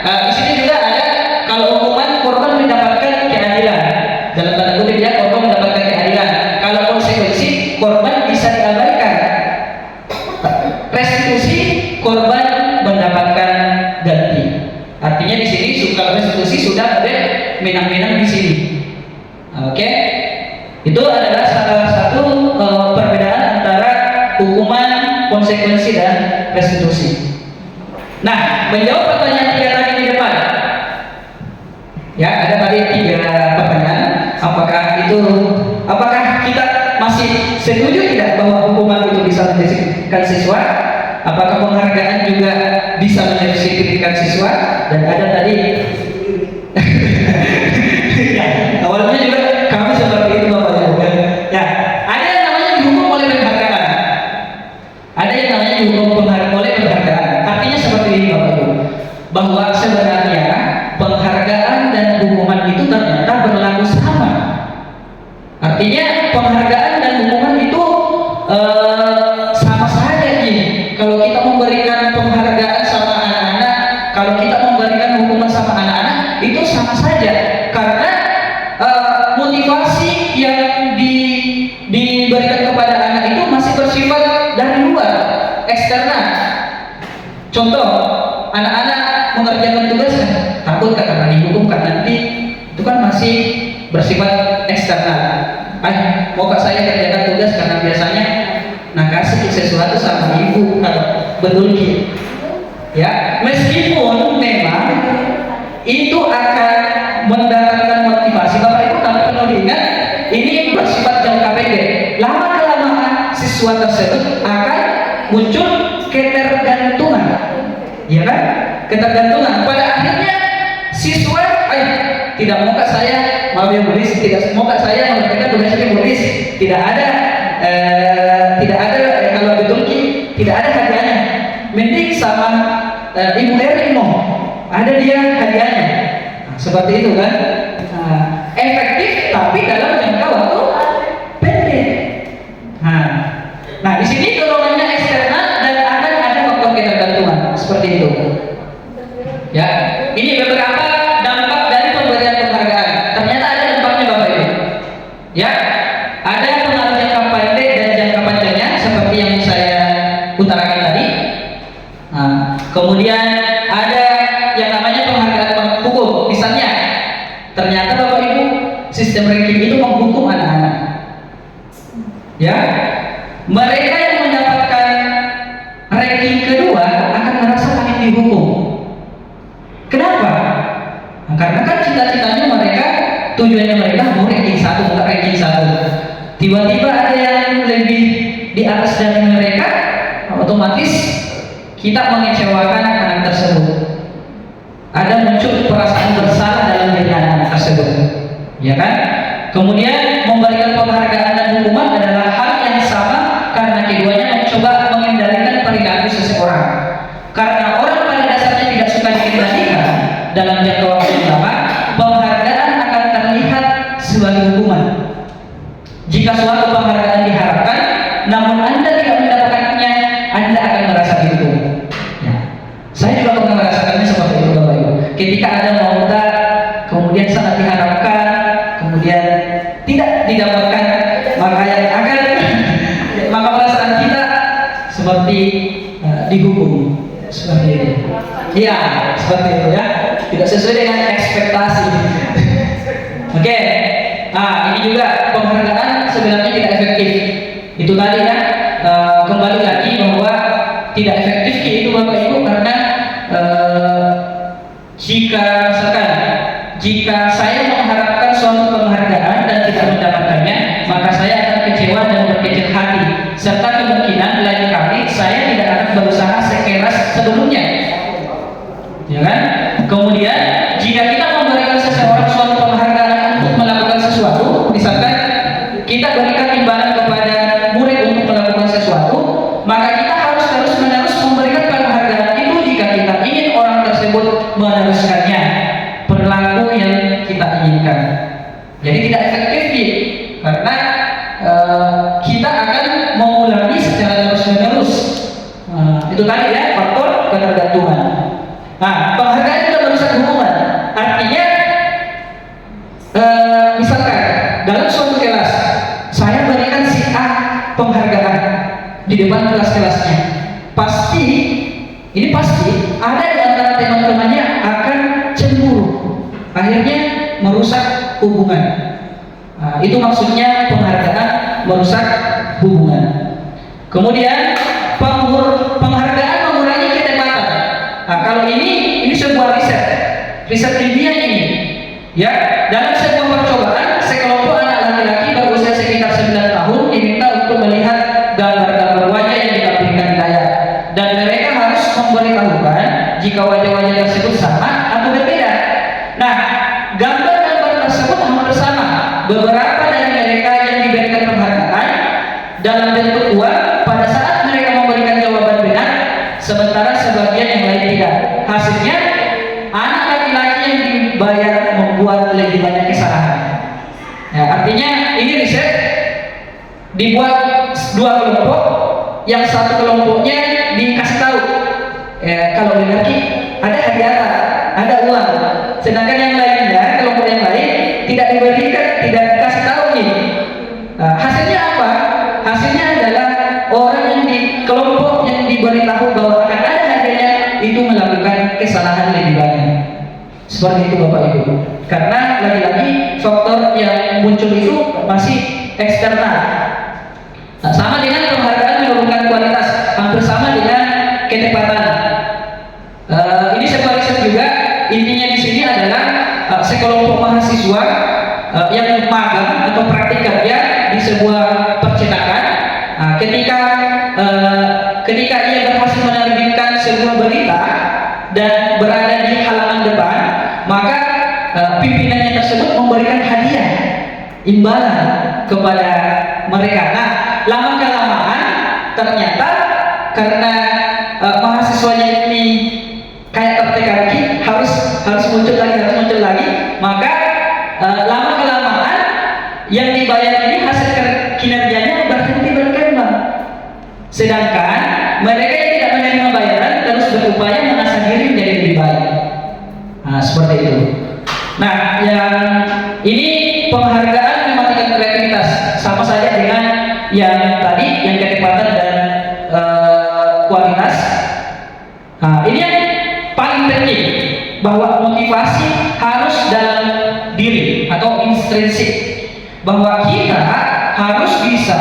Di sini juga ada kalau hukuman korban mendapatkan keadilan, dalam tanda kutip ya, korban mendapatkan keadilan. Kalau konsekuensi, korban bisa diabaikan. Restitusi, korban mendapatkan ganti. Artinya di sini kalau restitusi sudah ada menang-menang di sini. Oke, itu adalah salah satu perbedaan antara hukuman, konsekuensi dan restitusi. Nah, menjawab pertanyaan 3 tadi di depan, ya, ada tadi 3 pertanyaan. Apakah kita masih setuju tidak bahwa hukuman itu bisa mendisiplinkan siswa? Apakah penghargaan juga bisa mendisiplinkan siswa? Dan ada tadi awalnya juga kami seperti itu Bapak Ibu. Ya, ada yang namanya dihukum oleh penghargaan. Ada yang namanya dihukum oleh penghargaan. Artinya seperti ini Bapak Ibu, bahwa sebenarnya penghargaan dan hukuman itu ternyata berlaku sama. Artinya penghargaan dan hukuman itu sama saja nih. Kalau kita memberikan penghargaan sama anak-anak, kalau kita memberikan hukuman sama anak-anak, itu sama saja. Karena motivasi yang diberikan kepada anak itu masih bersifat dari luar, eksternal. Contoh, anak-anak mengerjakan tugas takut karena dihukum kan nanti, itu kan masih bersifat eksternal. Mau kak saya kerjakan tugas karena biasanya nah kasih sesuatu sama ibu kalau betul gitu. Ya, meskipun memang itu akan mendatangkan motivasi Bapak Ibu, tapi perlu diingat ini bersifat jangka pendek. Lama kelamaan siswa tersebut akan muncul ketergantungan, ya kan? Ketergantungan. Pada akhirnya siswa, tidak mau kak saya mau menulis, tidak mau kak saya mengerjakan tugasnya menulis, tidak ada kalau betul tidak ada hadiahnya. Mending sama Ibu Erino, ada dia hadiahnya. Nah, seperti itu kan? Efektif tapi dalam jangka waktu pendek. Nah di sini dorongannya eksternal dan akan ada faktor ketergantungan seperti itu. Ya, ini beberapa dampak dari pemberian penghargaan. Ternyata ada dampaknya Bapak Ibu. Ya, ada pengaruh jangka pendek dan jangka panjangnya seperti yang saya utarakan tadi. Kemudian ada yang namanya penghargaan hukum. Misalnya, ternyata Bapak Ibu sistem ranking itu menghukum anak-anak. Ya, mereka yang mendapatkan ranking kedua akan merasa paling dihukum. Kenapa? Karena kan cita-citanya mereka, tujuannya mereka mau ranking 1, bukan ranking 1. Tiba-tiba ada yang lebih di atas dari mereka, otomatis kita mengecewakan anak tersebut. Ada muncul perasaan bersalah dalam diri anak tersebut, ya kan? Kemudian memberikan penghargaan dan hukuman adalah hal yang sama karena keduanya mencoba mengendalikan perilaku seseorang. Karena orang pada dasarnya tidak suka dikendalikan dalam jangka waktu yang lama, penghargaan akan terlihat sebagai hukuman. Jika suatu penghargaan diharapkan, namun Anda tidak mendapatkannya, Anda akan merasa dihukum. Ya. Saya juga pernah merasakannya seperti itu Bapak Ibu. Ketika ada mauta, kemudian sangat diharapkan, kemudian tidak didapatkan, maka yang akan maka perasaan kita seperti dihukum. Seperti itu. Iya, seperti itu ya. Tidak sesuai dengan ekspektasi. Oke. Ini juga penghargaan sebenarnya tidak efektif. Itu tadi ya. Kembali lagi bahwa tidak efektif itu Bapak Ibu karena jika saya mengharapkan suatu penghargaan dan tidak mendapatkannya, maka saya akan kecewa dan berkecil hati, serta kemungkinan lain kali saya tidak akan berusaha sekeras sebelumnya, ya kan? Kemudian jika kita memberikan seseorang suatu penghargaan untuk melakukan sesuatu, misalkan kita berikan imbalan kepada murid untuk melakukan sesuatu, maka kita harus terus-menerus memberikan penghargaan itu jika kita ingin orang tersebut meneruskannya perilaku yang kita inginkan. Jadi tidak efektif karena kita akan mengulangi secara terus-menerus. Itu tadi ya, faktor ketergantungan. Penghargaan juga merusak hubungan. Artinya misalkan dalam suatu kelas saya berikan si A penghargaan di depan kelas-kelasnya, pasti ada di antara teman-temannya akan cemburu, akhirnya merusak hubungan. Itu maksudnya penghargaan merusak hubungan. Kemudian penghargaan mengurangi kenikmatan. Kalau ini sebuah riset ilmiah ini, ya, dalam sebuah percobaan sekelompok anak laki-laki berusia sekitar 9 tahun diminta untuk melihat gambar-gambar wajah yang ditampilkan di layar, dan mereka harus memberitahukan jika wajah-wajah tersebut sama atau berbeda. Nah, gambar-gambar tersebut hampir sama. Beberapa dari mereka yang diberikan penghargaan dalam bentuk uang pada saat mereka memberikan jawaban benar, sementara sebagian yang lain tidak. Hasilnya, anak laki-laki yang dibayar membuat lebih banyak kesalahan. Artinya ini riset dibuat dua kelompok, yang satu kelompoknya dikasih tahu kalau laki ada hadiah, ada uang, sedangkan yang lainnya, kelompok yang lain tidak diberikan, tidak dikasih tahu nih. Hasilnya apa? Hasilnya adalah orang yang di kelompok yang diberitahu bahwa akan ada hadiahnya itu melakukan kesalahan lebih banyak. Seperti itu Bapak Ibu. Karena lagi-lagi faktor yang muncul itu masih eksternal. Sama dengan penghargaan menurunkan kualitas, hampir sama dengan ketepatan. intinya di sini adalah sekelompok mahasiswa yang magang atau praktik kerja di sebuah percetakan. Ketika ia berhasil menerbitkan sebuah berita dan berada di halaman depan, maka pimpinannya tersebut memberikan hadiah imbalan kepada mereka. Nah, lama kelamaan ternyata karena mahasiswanya ini kayak terteka-teki harus muncul lagi, maka lama kelamaan yang dibayar ini hasil kinerjanya berhenti berkembang, sedangkan mereka yang tidak menerima bayaran terus berupaya mengasah diri menjadi lebih baik. Nah, seperti itu. Nah, yang ini penghargaan mematikan kreativitas, sama saja dengan yang tadi, yang kecepatan dan kualitas. Nah, ini yang paling penting, bahwa motivasi harus dalam diri atau intrinsik, bahwa kita harus bisa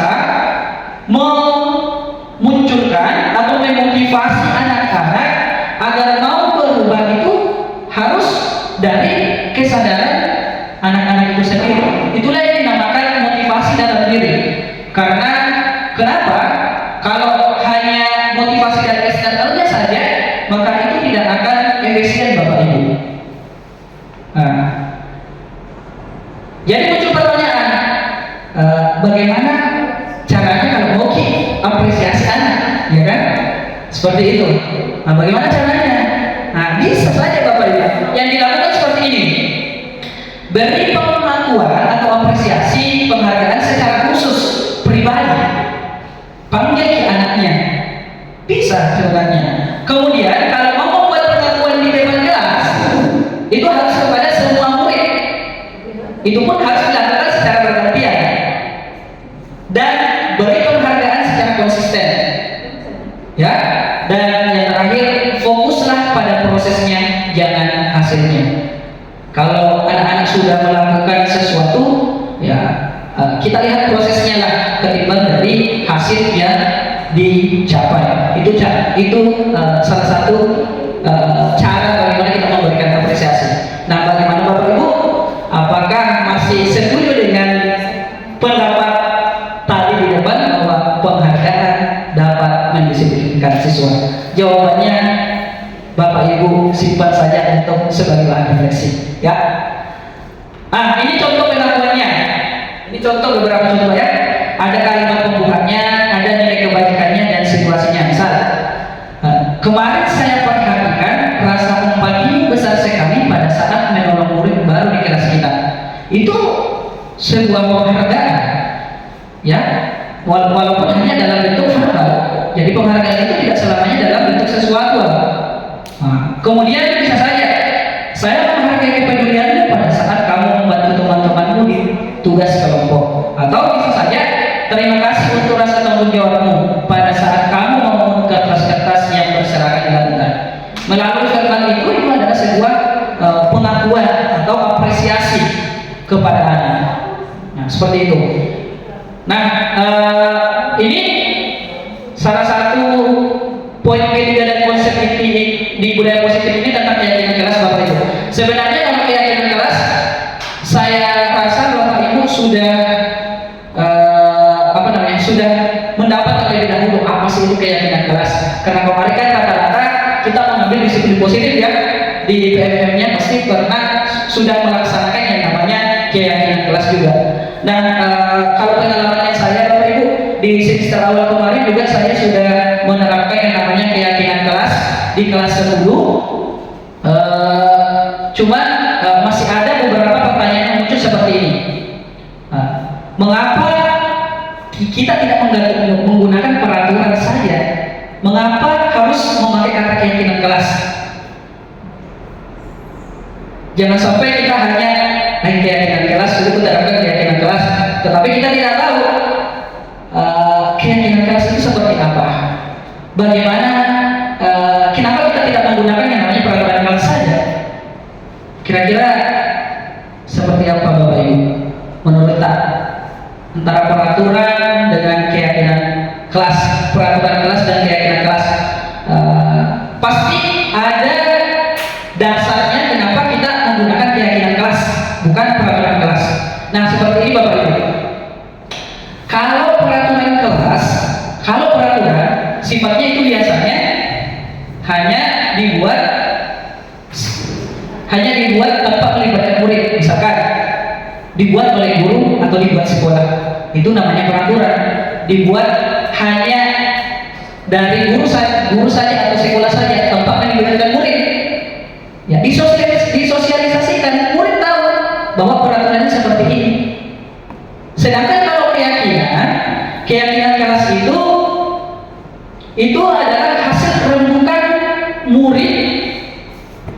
memunculkan atau memotivasi anak-anak agar mau berubah. Itu harus dari kesadaran anak-anak itu sendiri. Itulah yang dinamakan motivasi dalam diri. Karena kenapa? Kalau hanya motivasi dari eksternalnya saja, maka itu tidak akan efisien, Bapak Ibu. Nah, jadi muncul pertanyaan, bagaimana caranya kalau mau apresiasi anak, ya kan? Seperti itu. Nah, bagaimana caranya? Nah, bisa saja Bapak Ibu. Yang dilakukan seperti ini: beri pengakuan atau apresiasi, penghargaan secara khusus pribadi, panggil ke anaknya, bisa sebenarnya. Kemudian kalau mau membuat pengakuan di depan kelas, itu harus kepada semua murid. Itu pun harus dilakukan secara bergantian. Dan beri penghargaan secara konsisten, ya. Dan yang terakhir, fokuslah pada prosesnya, jangan hasilnya. Kalau anak-anak sudah melakukan sesuatu, ya kita lihat prosesnya lah ketimbang dari hasil yang dicapai. Itu salah satu cara bagaimana kita memberikan apresiasi. Nah, bagaimana Bapak Ibu? Apakah masih setuju dengan pendapat tadi di depan bahwa penghargaan dapat mendisiplinkan siswa? Jawabannya Bapak Ibu simpan saja untuk sebagai bahan refleksi, ya. Ini contoh pengakuannya. Ini contoh, beberapa contoh, ya. Ada kalimat pembukaannya, ada nilai kebaikannya dan situasinya. Misal, kemarin saya perhatikan rasa empati besar sekali pada saat menolong murid baru di kelas kita. Itu sebuah penghargaan, ya. Walaupun hanya dalam bentuk verbal. Jadi penghargaan itu tidak selamanya dalam bentuk sesuatu. Kemudian bisa saja, saya menghargai kepedulianmu pada saat kamu membantu teman-temanmu di tugas kelompok. Atau bisa saja, terima kasih untuk rasa tanggung jawabmu pada saat kamu memungut kertas-kertas yang berserakan di lantai. Melalui verbal itu adalah sebuah pengakuan atau apresiasi kepada anak. Nah, seperti itu. Nah, ini salah satu poin ketiga dan konsep inti di budaya positif ini tentang keyakinan kelas, Bapak Ibu. Sebenarnya kalau keyakinan kelas, saya rasa Bapak Ibu sudah sudah mendapat terlebih dahulu apa sih itu keyakinan kelas. Karena kemarin kan rata-rata kita mengambil disiplin positif, ya, di PMM-nya pasti pernah sudah melaksanakan yang namanya keyakinan kelas juga. Nah, kalau pengalaman saya Bapak Ibu di semester awal kemarin juga saya sudah menerapkan yang namanya keyakinan kelas di kelas 10. Cuman masih ada beberapa pertanyaan yang muncul seperti ini. Mengapa kita tidak menggunakan peraturan saja? Mengapa harus memakai kata keyakinan kelas? Jangan sampai kita hanya keyakinan kelas, itu terapkan keyakinan kelas, tetapi kita tidak tahu keyakinan kelas itu seperti apa. Bagaimana? Kenapa kita tidak menggunakan yang namanya peraturan kelas saja? Kira-kira seperti apa Bapak Ibu? Menurut antara peraturan dengan keyakinan kelas, peraturan kelas dan keyakinan kelas, pasti ada dasarnya kenapa bukan peraturan kelas. Nah, seperti ini Bapak Ibu. Kalau peraturan sifatnya itu biasanya hanya dibuat tanpa melibatkan murid, misalkan dibuat oleh guru atau dibuat sekolah, itu namanya peraturan. Dibuat hanya dari guru saja atau sekolah saja tanpa melibatkan murid. Ya, disosialisasikan, murid tahu bahwa peraturannya seperti ini. Sedangkan kalau keyakinan kelas itu adalah hasil rembukan murid,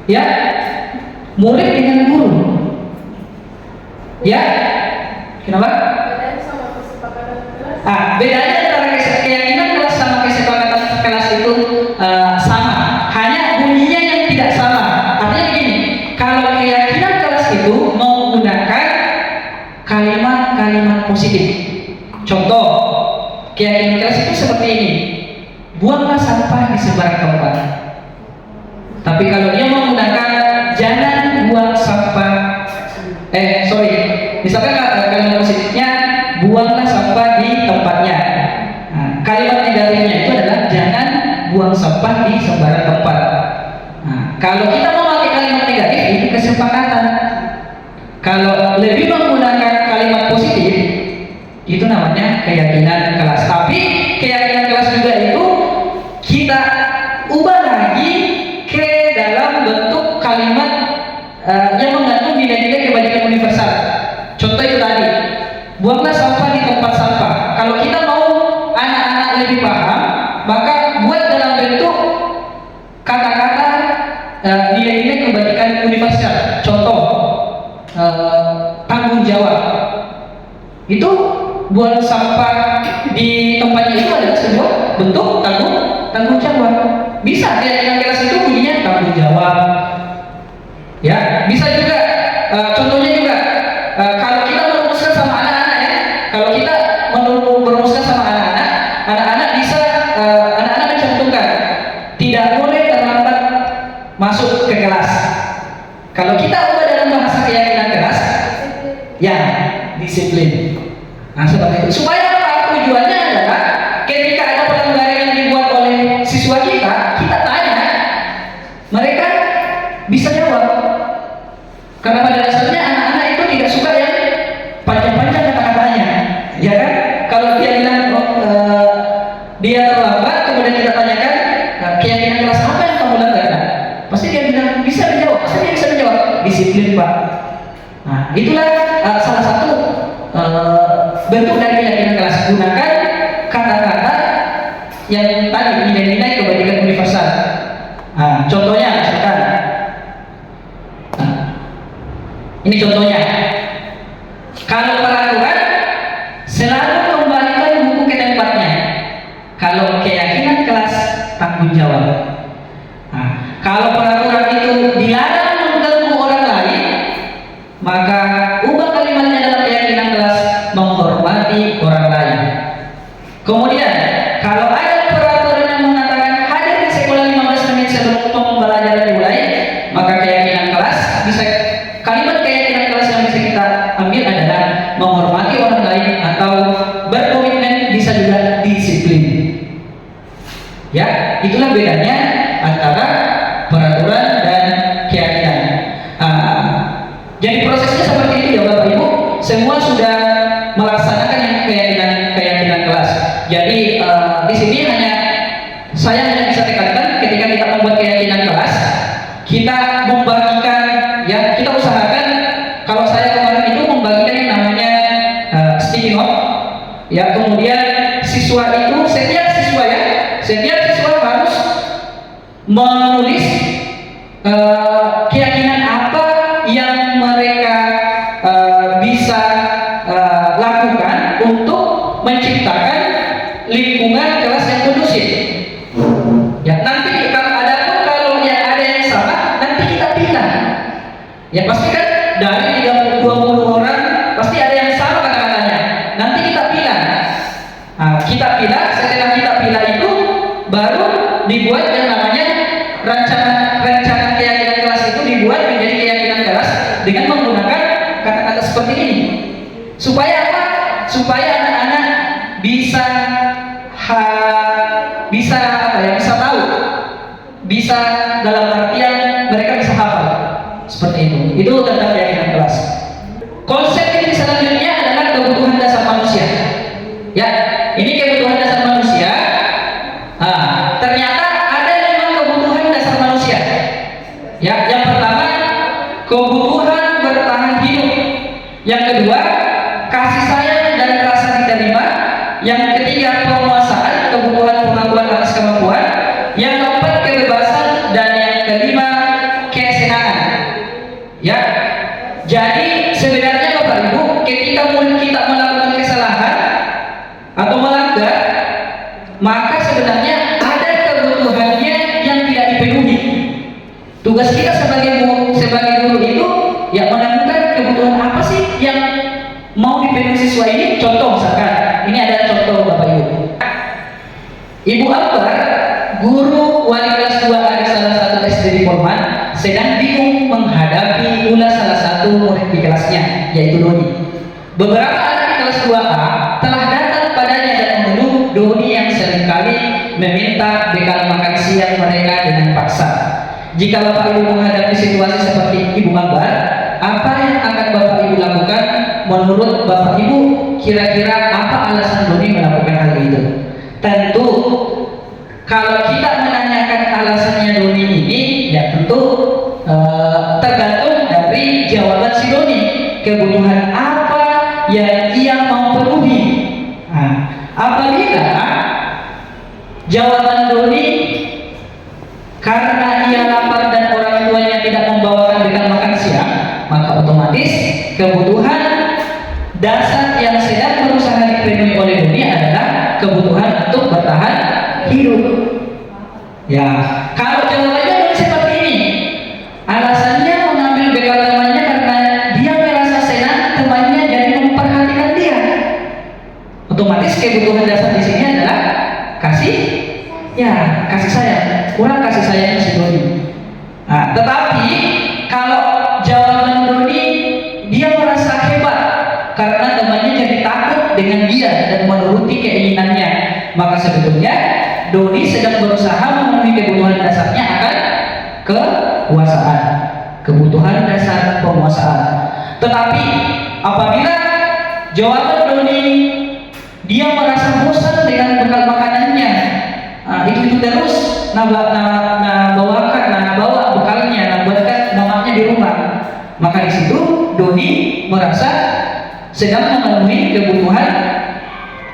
ya, murid dengan guru, ya. Kenapa? Bedanya sama kesepakatan kelas. Bedanya antara keyakinan kelas sama kesepakatan kelas itu sama, hanya bunyinya yang tidak sama. Artinya begini, kalau keyakinan kelas itu menggunakan kalimat-kalimat positif. Contoh, keyakinan kelas itu seperti ini: buanglah sampah di sembarang tempat. Tapi kalau dia menggunakan jangan buang sampah, misalkan kalimat positifnya buanglah sampah di tempatnya. Nah, kalimat negatifnya itu adalah jangan buang sampah di sembarang tempat. Nah, kalau kita memakai kalimat negatif itu kesepakatan. Kalau lebih menggunakan kalimat positif itu namanya keyakinan kelas. Tapi keyakinan kelas juga itu kita ubah lagi ke dalam bentuk kalimat yang mengandung nilai-nilai kebajikan universal. Contoh itu tadi, buanglah sampah di tempat sampah. Kalau kita mau anak-anak lebih paham, maka buat dalam bentuk kata-kata nilai-nilai kebajikan universal. Contoh, tanggung jawab. Itu buang sampah di tempatnya itu adalah sebuah bentuk tanggung jawab. Bisa keyakinan kelas itu bunyinya tanggung jawab. Ya, bisa juga contohnya juga kalau kita merumuskan sama anak-anak, ya. Kalau kita merumuskan sama anak-anak bisa anak-anak mencantumkan tidak boleh terlambat masuk ke kelas. Kalau kita ubah dalam bahasa keyakinan kelas, ya disiplin. Nah, seperti itu. Supaya apa? Tujuannya adalah ketika ada pelanggaran yang dibuat oleh siswa kita tanya, mereka bisa jawab. Karena pada dasarnya anak-anak itu tidak suka yang panjang-panjang kata-katanya, ya kan? Kalau dia bilang dia terlambat, kemudian kita tanyakan keyakinan kelas apa yang kamu langgar, pasti dia bilang bisa menjawab. Pasti dia bisa menjawab, disiplin Pak. Nah, itulah salah satu bentuk dari keyakinan kelas. Gunakan kata-kata yang tadi nilai-nilai kebajikan universal. Nah, contohnya misalkan, ini contohnya, kalau peraturan selalu kembalikan buku ke tempatnya. Kalau keyakinan kelas tanggung jawab. Nah, kalau peraturan itu dilarang mengganggu orang lain, maka ubah kalimatnya dalam keyakinan kelas menghormati orang lain. Kemudian, kalau ada peraturan yang mengatakan hadir di sekolah 15 menit sebelum pembelajaran dimulai, maka keyakinan kelas kalimat keyakinan kelas yang bisa kita ambil adalah menghormati orang lain atau berkomitmen, bisa juga disiplin. Ya, itulah bedanya antara peraturan dan keyakinan. Jadi prosesnya seperti itu ya Bapak Ibu. Semua sudah melaksanakan yang keyakinan kelas. Jadi di sini saya hanya bisa tekankan ketika kita membuat keyakinan kelas, kita membagikan, ya, kita usahakan. Kalau saya kemarin itu membagikan yang namanya sticky note, ya. Kemudian siswa itu setiap siswa harus menulis keyakinan apa yang mereka bisa lakukan untuk menciptakan lingkungan kelas yang kondusif. Ya, nanti kalau ya ada yang salah, nanti kita pilih. Ya, pasti kan dari 20 orang pasti ada yang salah kata-katanya. Nanti kita pilih. Setelah kita pilih itu baru dibuat yang namanya rencana keyakinan kelas itu dibuat menjadi keyakinan kelas dengan menggunakan seperti ini. Supaya apa? Supaya anak-anak bisa bisa tahu, bisa dalam artian mereka bisa hafal seperti itu. Itu tentang keyakinan kelas. Konsep ini selanjutnya adalah kebutuhan dasar manusia. Ya, ini kebutuhan dasar manusia. Ternyata ada 5 kebutuhan dasar manusia. Ya, yang pertama kebutuhan bertahan hidup. Yang kedua kasih sayang dan rasa diterima. Yang ketiga penguasaan, kebutuhan pengakuan atas kemampuan. Yang keempat kebebasan dan yang kelima kesenangan. Ya, jadi sebenarnya Bapak Ibu, ketika kita melakukan kesalahan atau melanggar, maka sebenarnya ada kebutuhannya yang tidak dipenuhi. Tugas kita sebagai guru itu ya menemukan kebutuhan apa sih yang mau dipenuhi siswa ini. Contoh misalkan, ini ada contoh Bapak Ibu. Ibu Akbar, guru wali kelas 2A di salah satu SD di Polman, sedang bingung menghadapi ulas salah satu murid di kelasnya, yaitu Doni. Beberapa anak di kelas 2A telah datang padanya dan mengeluh Doni yang seringkali meminta bekal makan siang mereka dengan paksa. Jika Bapak Ibu menghadapi situasi seperti Ibu Akbar, apa yang akan Bapak Ibu lakukan? Menurut Bapak Ibu, kira-kira apa alasan Doni melakukan hal itu? Tentu kalau kita menanyakan alasannya Doni ini, ya tentu tergantung dari jawaban si Doni. Kebutuhan apa yang ia mau penuhi? Apabila jawaban Doni karena ia lapar dan orang tuanya tidak membawakan bekal makan siang, maka otomatis kebutuhan dasar yang sedang berusaha dipenuhi oleh Doni adalah kebutuhan untuk bertahan hidup. Ya, kalau jawabannya seperti ini, alasannya mengambil bekal temannya karena dia merasa senang temannya jadi memperhatikan dia. Otomatis kebutuhan dasar di sini adalah kasih sayang. Kurang kasih sayang si Doni. Tetapi kalau jawaban Doni dia merasa hebat karena temannya jadi takut dengan dia dan menuruti keinginannya, maka sebetulnya Doni sedang berusaha memenuhi kebutuhan dasarnya akan kekuasaan, kebutuhan dasar penguasaan. Tetapi apabila jawaban Doni dia merasa bosan dengan bekal makanannya, itu terus bawa bekalnya, buatkan mamanya di rumah, maka di situ Doni merasa sedang memenuhi kebutuhan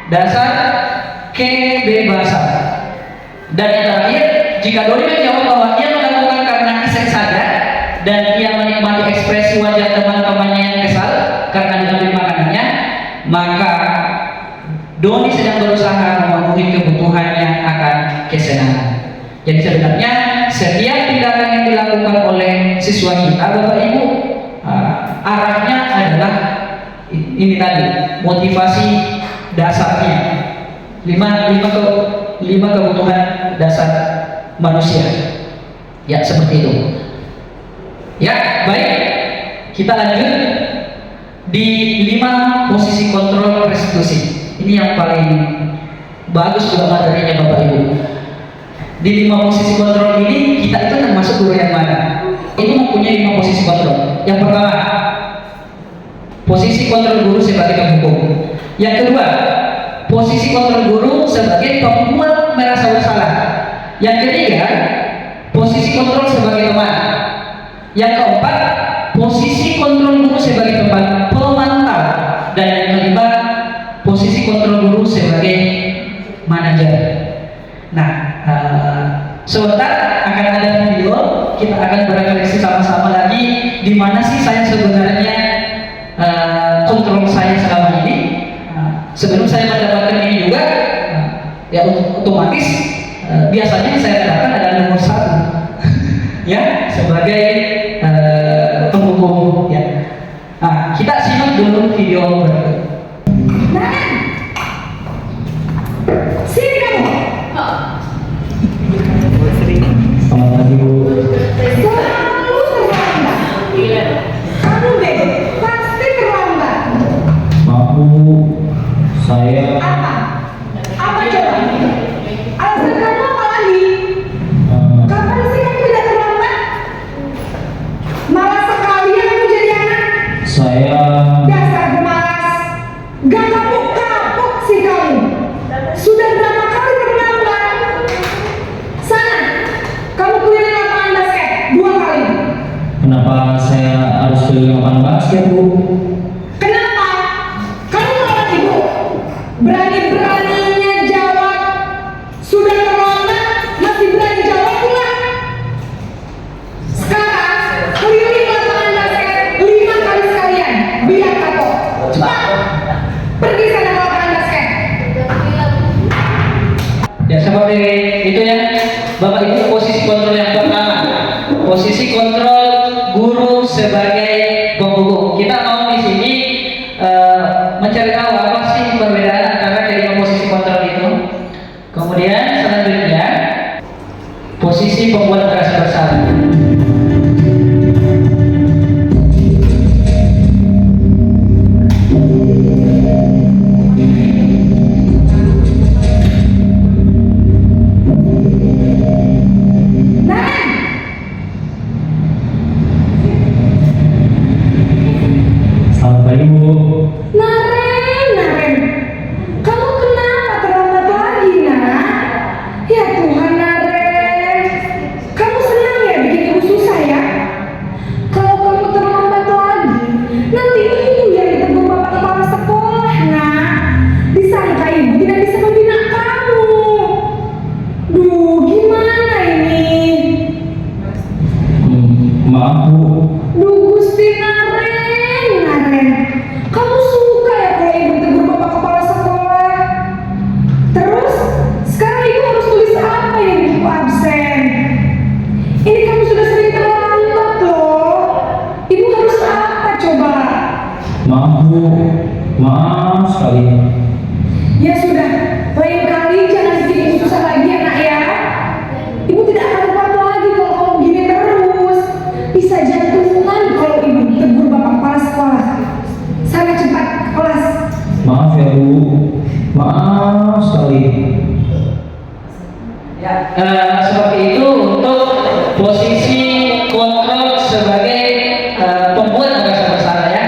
dasar kebebasan. Dan yang terakhir, jika Doni menjawab bahwa ia melakukan karena iseng saja dan ia menikmati ekspresi wajah teman-temannya yang kesal karena diambil makanannya, maka Doni sedang berusaha memenuhi kebutuhannya akan kesenangan. Jadi sebenarnya setiap tindakan yang dilakukan oleh siswa kita, Bapak Ibu, arahnya adalah ini tadi, motivasi dasarnya. 5 kebutuhan dasar manusia. Ya, seperti itu. Ya, baik. Kita lanjut di 5 posisi kontrol restitusi. Ini yang paling bagus juga materinya Bapak Ibu. Di 5 posisi kontrol ini kita itu termasuk guru yang mana? Ini mempunyai 5 posisi kontrol. Yang pertama, posisi kontrol guru sebagai penghukum. Yang kedua, posisi kontrol guru sebagai pembuat merasa bersalah. Yang ketiga, posisi kontrol sebagai teman. Yang keempat, posisi kontrol guru sebagai pemantau. Dan yang kelima, posisi kontrol guru sebagai manajer. Nah, sebentar akan ada video, kita akan berefleksi sama-sama lagi di mana sih saya sebenarnya kontrol saya selama ini. Sebelum saya mendapatkan ini juga, ya otomatis biasanya saya katakan adalah nomor 1 ya, sebagai penghukum ya. Kita simak dulu video berikut. Sini kamu. Selamat pagi Bu. Selalu terlambat. Kamu deh pasti terlambat. Saya Dasar pemalas. Gak kapok-kapok sih kamu. Sudah berapa kali terlambat? Sana, kamu keliling lapangan basket 2 kali. kenapa saya harus keliling lapangan basket, Bu? Kenapa? Kamu merawat ibu. Berani-beraninya jawab. Sudah terlambat, masih berani jawab pula. Sekarang, keliling lapangan basket 5 kali sekalian. Biar kapok. Cepat. Pergi sana ke lapangan basket. Ya seperti itu ya Bapak Ibu, posisi kontrol yang pertama, posisi kontrol guru sebagai penghubung. Kita mau di sini mencari tahu apa sih perbedaan antara kelima posisi kontrol itu. Kemudian selanjutnya posisi pembuat merasa bersalah. Selamat pagi, Bu. Naren, kamu kenapa terlambat lagi, nak? Ya Tuhan, Naren, kamu senang ya bikin ibu susah ya? Kalau kamu terlambat lagi, nanti ibu yang ditegur bapak kepala sekolah, nak. Disangka ibu tidak bisa membina kamu. Duh, gimana ini? Maaf, Bu. Duh, Gusti Naren, kamu suka ya kalau ibu tegur bapak kepala sekolah? Terus, sekarang ibu harus tulis apa yang ibu absen? Ini kamu sudah sering terlambat loh. Ibu harus apa coba? Maaf, Bu. Maaf sekali. Ya sudah, lain kali jangan bikin ibu susah lagi ya nak ya. Ibu tidak akan kuat lagi kalau kamu gini terus. Bisa jantungan kalau ibu tegur bapak kepala sekolah. Sana cepat ke kelas. Maaf ya, Bu. Maaf sekali. Ya, seperti itu untuk posisi kontrol sebagai pembuat merasa bersalah ya.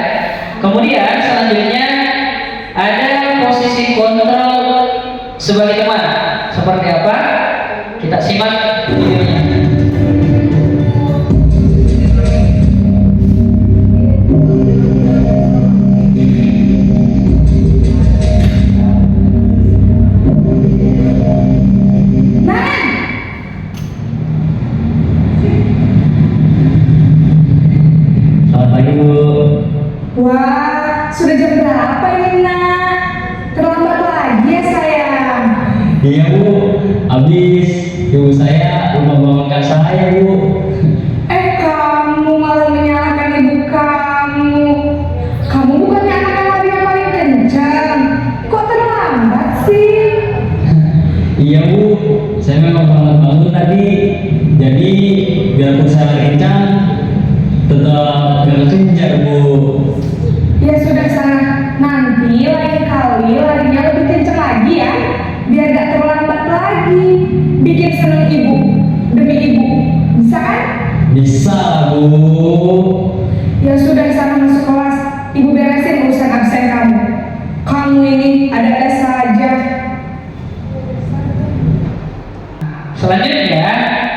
Kemudian selanjutnya ada posisi kontrol sebagai teman. Seperti apa? Kita simak videonya. Selamat pagi, Bu. Wah, sudah jam berapa ini nak? Terlambat lagi ya sayang. Iya, Bu. Habis ibu saya lupa bangunkan saya, Bu. Kamu malah menyalahkan ibu kamu. Kamu bukannya anak yang larinya paling kencang. Kok terlambat sih? Iya, Bu. Saya memang terlambat bangun tadi. Jadi biarpun saya kencang, tetap gak kencang, Bu. Ya sudah sana. Nanti lain kali larinya lebih kencang lagi ya. Biar gak terlambat lagi. Bikin seneng ibu. Demi ibu. Bisa kan? Bisa, Bu. Ya sudah sana masuk kelas. Ibu beresin urusan absen kamu. Kamu ini ada-ada saja. Selanjutnya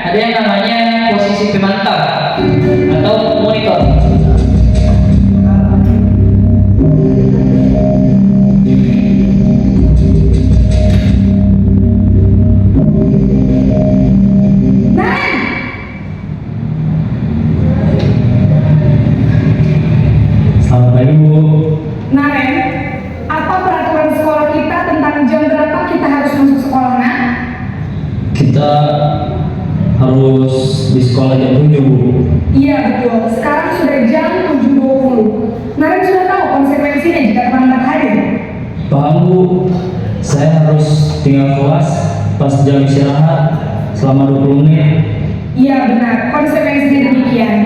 ada yang namanya posisi pemantau atau monitor. Selamat pagi, Bu. Naren, apa peraturan sekolah kita tentang jam berapa kita harus masuk sekolah, nak? Kita harus di sekolah jam 7, Bu. Iya betul, sekarang sudah jam 7.20. Naren sudah tahu konsekuensinya jika terlambat hadir. Paham, Bu. Saya harus tinggal kelas pas jam istirahat selama 20 menit. Iya benar, konsekuensinya demikian.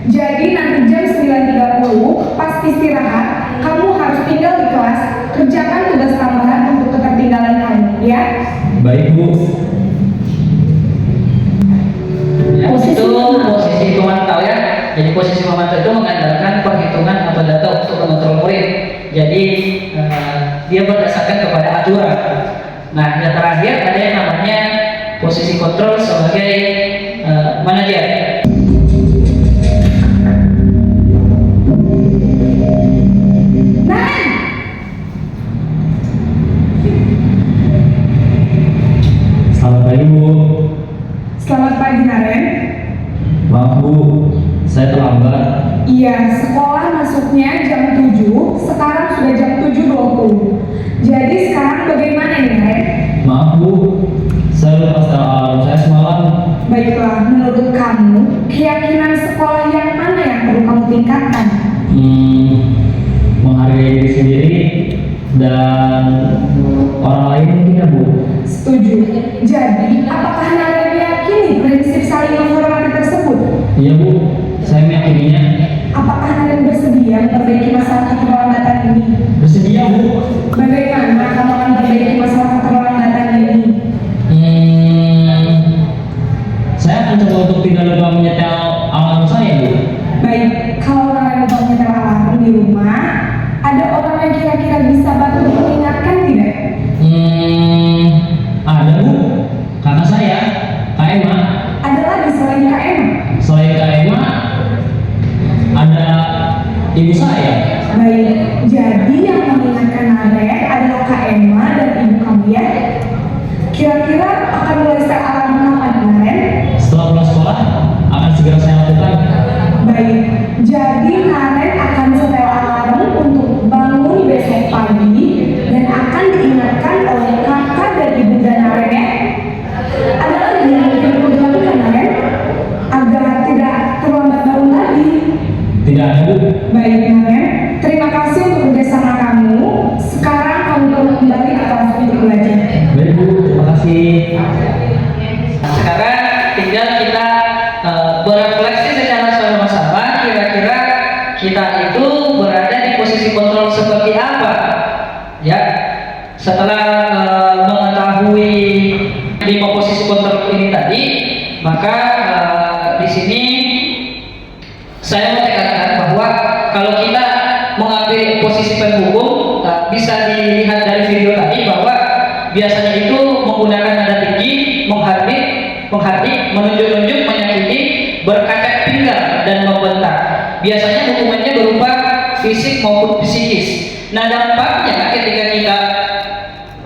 Jadi nanti jam 9.30 pas istirahat, kamu harus tinggal di kelas, kerjakan tugas tambahan untuk ketertinggalan kamu, ya? Baik, Bu. Ya, itu posisi pemantau ya. Jadi posisi pemantau pemantau itu mengandalkan perhitungan atau data untuk mengontrol murid. Jadi dia berdasarkan kepada aturan. Nah, yang terakhir ada yang namanya posisi kontrol sebagai manajer. Selamat pagi Bu. Selamat pagi Naren. Maaf Bu, saya terlambat. Iya, sekolah masuknya jam 7, sekarang sudah jam 7.20. Jadi sekarang bagaimana nih Naren? Maaf Bu, saya lupa setel alarm saya semalam. Baiklah, menurut kamu, keyakinan sekolah yang mana yang perlu kamu tingkatkan? Menghargai diri sendiri dan orang lain mungkin ya Bu. Setuju. Jadi, apakah Naren meyakini prinsip saling menghormati tersebut? Iya Bu, saya meyakininya. Apakah Naren bersedia memperbaiki masalah keterlambatan ini? Bersedia Bu. Bagaimana kamu akan memperbaiki masalah keterlambatan ini? Saya akan coba untuk tidak lupa menyetel alarm saya Bu. Baik, kalau Naren lupa menyetel alarm di rumah, ada orang yang kira-kira bisa bantu mengingatkan tidak? Ada Bu, kakak saya, Kak Emma. Ada lagi selain Kak Emma? Selain Kak Emma, ada ibu saya. Baik, jadi yang mengingatkan Naren adalah Kak Emma dan ibu kamu ya? Kira-kira akan mulai set alarm kapan Naren? Setelah pulang sekolah, akan segera saya lakukan. Baik, jadi Naren akan setel alarm untuk bangun besok pagi dan akan diingatkan oleh kakak dan ibu dan Naren ya. Ada lagi yang mungkin perlu dilakukan Naren agar tidak terlambat bangun lagi. Tidak ada Bu. Baik Naren, terima kasih untuk kerjasama kamu. Sekarang kamu perlu kembali ke kelas untuk belajar. Baik Bu, terima kasih. Sekarang tinggal kita berefleksi secara sama-sama, kira-kira kita itu berada di posisi kontrol seperti apa, ya. Setelah mengetahui 5 posisi kontrol ini tadi, maka di sini saya mau tekankan bahwa kalau kita mengambil posisi penghubung, bisa dilihat dari video tadi bahwa biasanya itu menggunakan nada tinggi, menghardik, menunjuk-nunjuk, menyakiti, berkacak pinggang dan membentak. Biasanya hukumannya berupa fisik maupun psikis. Nah, dampaknya ketika kita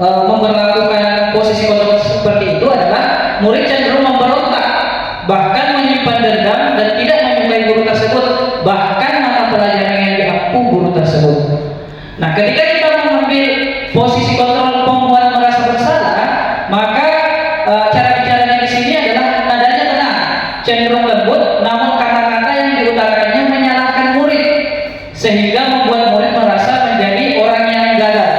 memperlakukan posisi kontrol seperti itu adalah murid cenderung memberontak, bahkan menyimpan dendam dan tidak menyukai guru tersebut, bahkan mata pelajaran yang diampu guru tersebut. Nah, ketika kita mengambil posisi kontrol pembuat merasa bersalah, maka cara bicaranya di sini adalah nadanya tenang, cenderung lembut, namun kata-kata yang diutarakannya menyalahkan murid, sehingga membuat murid merasa menjadi orang yang gagal.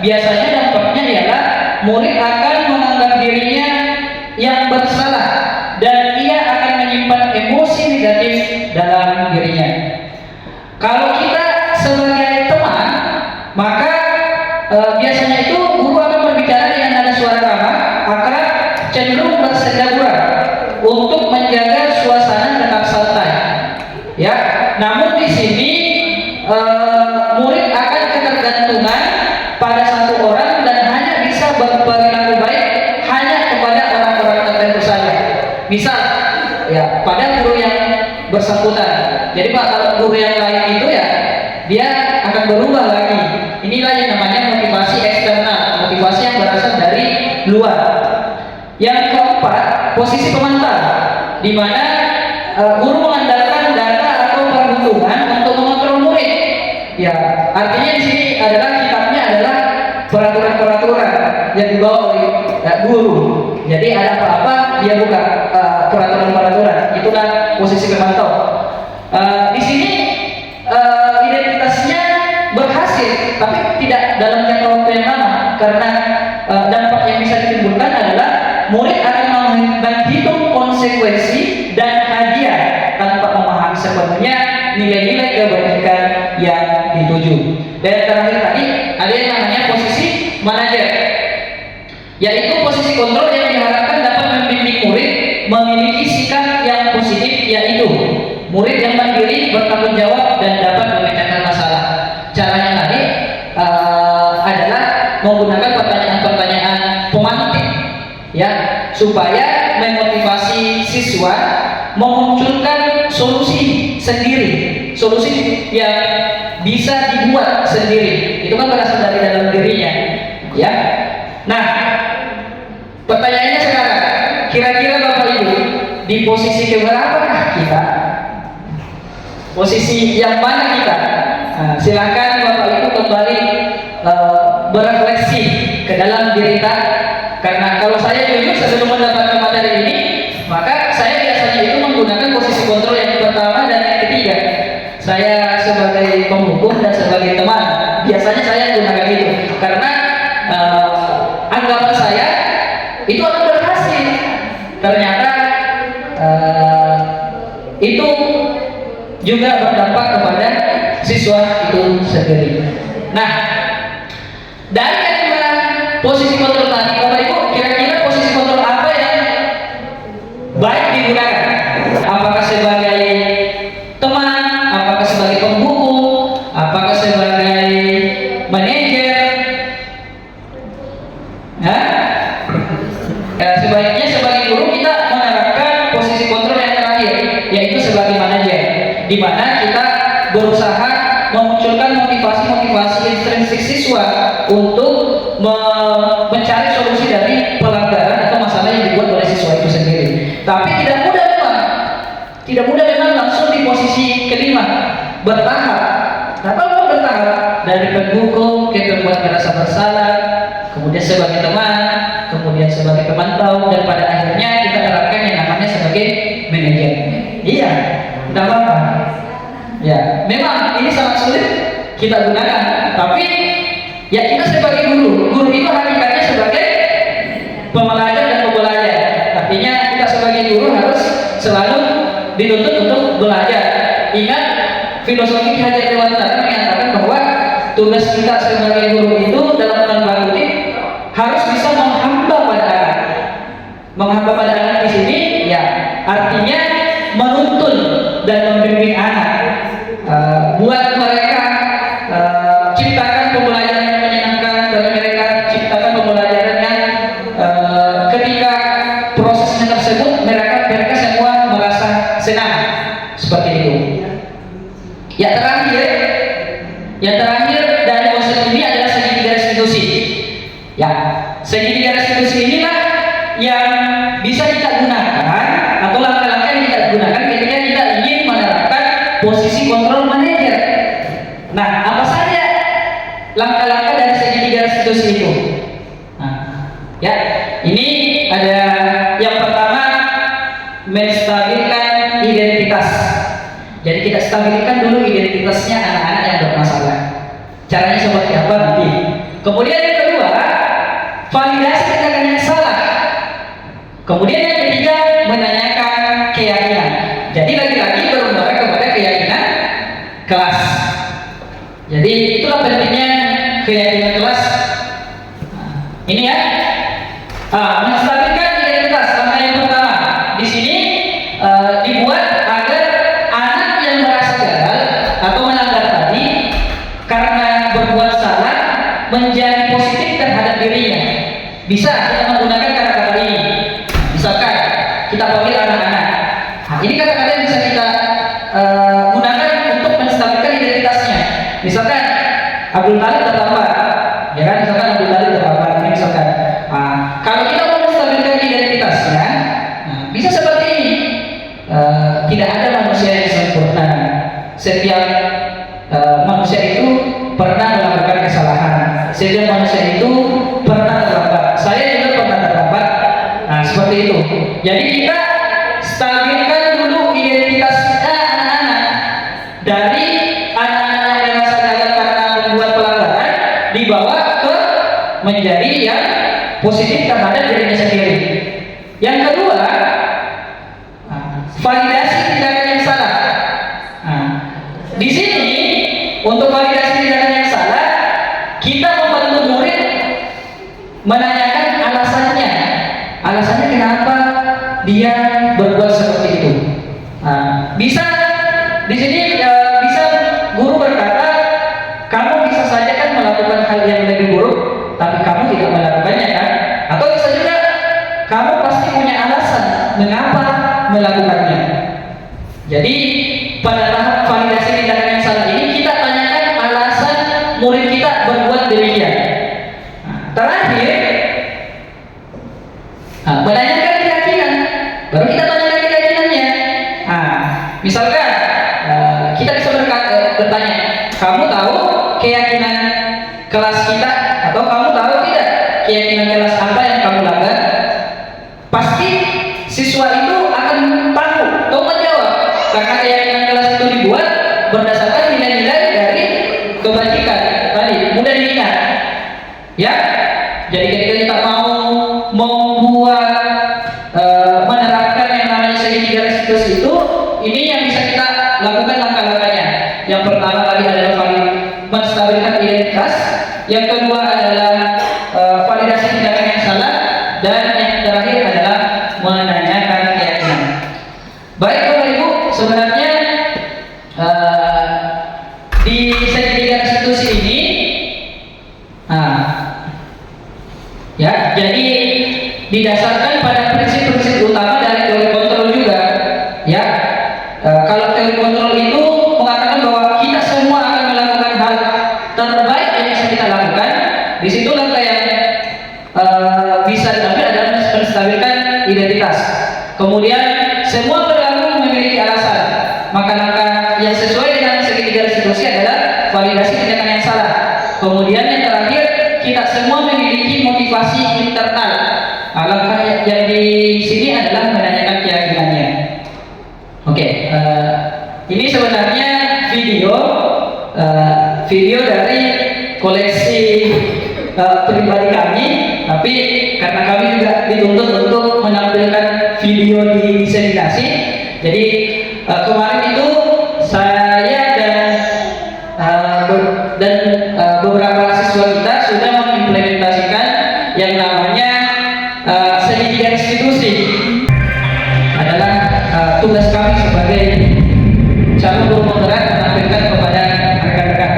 Biasanya dampaknya ialah murid akan menganggap dirinya yang bersalah dan ia akan menyimpan emosi negatif dalam dirinya. Kalau kita sebagai teman, maka biasanya itu guru akan berbicara dengan nada suara ramah, akrab, cenderung bersegera untuk menjaga suasana tetap santai. Ya, namun di sini murid akan ketergantungan pada satu orang dan hanya bisa berperilaku baik hanya kepada orang-orang tertentu saja. Misal, ya, pada guru yang bersangkutan. Jadi Pak, kalau guru yang lain itu ya dia akan berubah lagi. Inilah yang namanya motivasi eksternal, motivasi yang berasal dari luar. Yang keempat, posisi pemantau, di mana guru mengandalkan data atau perhitungan untuk mengontrol murid. Ya, artinya di sini adalah kitabnya adalah peraturan-peraturan yang dibawa oleh guru. Jadi ada apa-apa dia buka peraturan-peraturan. Itulah posisi pemantau. Di sini identitasnya berhasil, tapi tidak dalam jangka waktu yang lama, karena dampak yang bisa ditimbulkan adalah murid akan menghitung konsekuensi dan hadiah tanpa memahami sepenuhnya nilai-nilai kebaikan yang dituju. Dan terakhir tadi ada yang namanya posisi manajer, yaitu posisi kontrol yang diharapkan dapat membimbing murid memiliki sikap yang positif, yaitu murid yang mandiri, bertanggung jawab dan dapat memecahkan masalah. Caranya tadi adalah menggunakan pertanyaan-pertanyaan pemantik, ya, supaya memotivasi siswa memunculkan solusi sendiri, solusi yang bisa dibuat sendiri. Itu kan berasal dari dalam dirinya, ya. Nah, pertanyaannya sekarang, kira-kira Bapak Ibu di posisi keberapakah kita? Posisi yang mana kita? Nah, silakan Bapak Ibu kembali berefleksi ke dalam diri kita. Karena kalau saya jujur sebelum mendapatkan materi ini, maka saya biasanya itu menggunakan posisi kontrol yang pertama dan yang ketiga. Saya sebagai penghukum dan sebagai teman, biasanya saya gunakan itu karena anggapan saya itu akan berhasil. Ternyata itu juga berdampak kepada siswa itu sendiri. Nah, dari kedua posisi kontrol tadi, Bapak Ibu, kira-kira posisi kontrol apa yang baik digunakan? Apakah sebagai teman, apakah sebagai penghukum, apakah sebagai manajer? Sebaiknya sebagai guru kita menerapkan posisi kontrol yang terakhir, yaitu sebagai manajer, di mana kita berusaha memunculkan motivasi-motivasi intrinsik siswa untuk mencari solusi dari pelanggaran atau masalah yang dibuat oleh siswa itu sendiri. Tapi tidak mudah memang langsung di posisi kelima, bertahap. Nah, kalau bertahap dari penghukum ke pembuat merasa bersalah, kemudian sebagai teman, kemudian sebagai pemantau, dan pada akhirnya kita terapkan yang namanya sebagai manajer. Iya, tidak apa-apa. Ya, memang ini sangat sulit kita gunakan, tapi ya kita sebagai guru itu hakikatnya sebagai pembelajar dan pembelajar. Artinya kita sebagai guru harus selalu dituntut untuk belajar. Ingat, filosofi Ki Hajar Dewantara menyatakan bahwa tugas kita sebagai guru itu dalam tanda kutip harus bisa menghamba pada anak. Menghamba pada anak di sini ya artinya menuntun dan membimbing anak. Buat mereka ciptakan pembelajaran yang menyenangkan bagi mereka, ciptakan pembelajaran yang ketika prosesnya tersebut mereka semua merasa senang, seperti itu. Yang terakhir dari konsep ini adalah segitiga restitusi. Ya, segitiga restitusi inilah yang bisa kita gunakan atau langkah-langkah yang kita gunakan ketika kita ingin menerapkan posisi kontrol manajer. Nah, apa saja langkah-langkah dari segitiga restitusi itu? Nah, ya, ini ada yang pertama, menstabilkan identitas. Jadi kita stabilkan dulu identitasnya anak-anak yang bermasalah. Caranya seperti apa nanti? Kemudian yang kedua, validasi tindakan yang salah. Kemudian yang ketiga, menanyakan keyakinan. Jadi lagi-lagi bermuara kepada keyakinan kelas. Jadi itulah pentingnya keyakinan kelas. Nah, ini ya, menstabilkan identitas. Langkah yang pertama di sini dibuat agar anak yang merasa gagal atau melanggar tadi karena berbuat salah menjadi positif terhadap dirinya. Bisa kita menggunakan kata-kata ini. Misalkan kita panggil anak-anak. Nah, ini kata-kata yang bisa kita gunakan untuk menstabilkan identitasnya. Misalkan Abdul Talib terlambat, ya kan? Misalkan Abdul Talib terlambat, ini misalkan. Nah, kalau kita mau menstabilkan identitasnya, nah, bisa seperti ini. Tidak ada manusia yang sempurna. Setiap manusia itu pernah melakukan kesalahan. Setiap manusia itu pernah terlambat. Saya juga pernah terlambat. Nah, seperti itu. Jadi kita stabilkan dulu identitas anak-anak dari anak-anak yang merasa gagal karena membuat pelanggaran dibawa ke menjadi yang positif terhadap dirinya sendiri. Yang kedua, validasi tindakan yang salah. Nah, di sini untuk validasi tindakan yang salah, kita membantu murid menanyakan alasannya kenapa dia berbuat seperti itu. Nah, bisa di sini bisa guru berkata, kamu bisa saja kan melakukan hal yang lebih buruk, tapi kamu tidak melakukannya kan? Atau bisa juga kamu pasti punya alasan mengapa melakukannya. Jadi pada tahap validasi tindakan yang salah ini kita tanyakan alasan murid kita berbuat demikian. Terakhir, menanyakan keyakinan, baru kita tanyakan keyakinannya. Misalkan kita bisa bertanya, kamu tahu keyakinan kelas kita, atau kamu tahu tidak keyakinan kelas apa yang kamu langgar? Pasti siswa itu akan tahu atau menjawab, karena keyakinan kelas itu dibuat berdasarkan nilai-nilai dari kebajikan tadi, mudah diingat ya. Jadi ketika kita mau membuat menerapkan yang namanya segitiga restitusi itu, ini yang bisa kita lakukan langkah-langkahnya. Yang pertama tadi adalah menstabilkan identitas, yang kedua adalah validasi tindakan yang salah, dan yang terakhir adalah menanyakan keyakinan. Baik Bapak Ibu, sebenarnya di segitiga restitusi ini ya, jadi didasarkan pada prinsip-prinsip utama dari teori kontrol juga ya. Kalau teori kontrol itu mengatakan bahwa kita semua akan melakukan hal terbaik yang bisa kita lakukan. Di situ langkah yang bisa diambil adalah menstabilkan identitas. Kemudian semua perilaku memiliki alasan, maka langkah yang sesuai dengan segitiga restitusi adalah validasi tindakan yang salah. Kemudian yang terakhir, kita semua memiliki motivasi internal. Langkah yang di sini adalah menanyakan keyakinannya. Oke, ini sebenarnya video dari koleksi pribadi kami, tapi karena kami juga dituntut untuk menampilkan video di diseminasi, jadi kemarin itu saya dan beberapa siswa kita sudah mengimplementasikan yang namanya segitiga restitusi. Adalah tugas kami sebagai calon guru moderat menampilkan kepada rekan-rekan.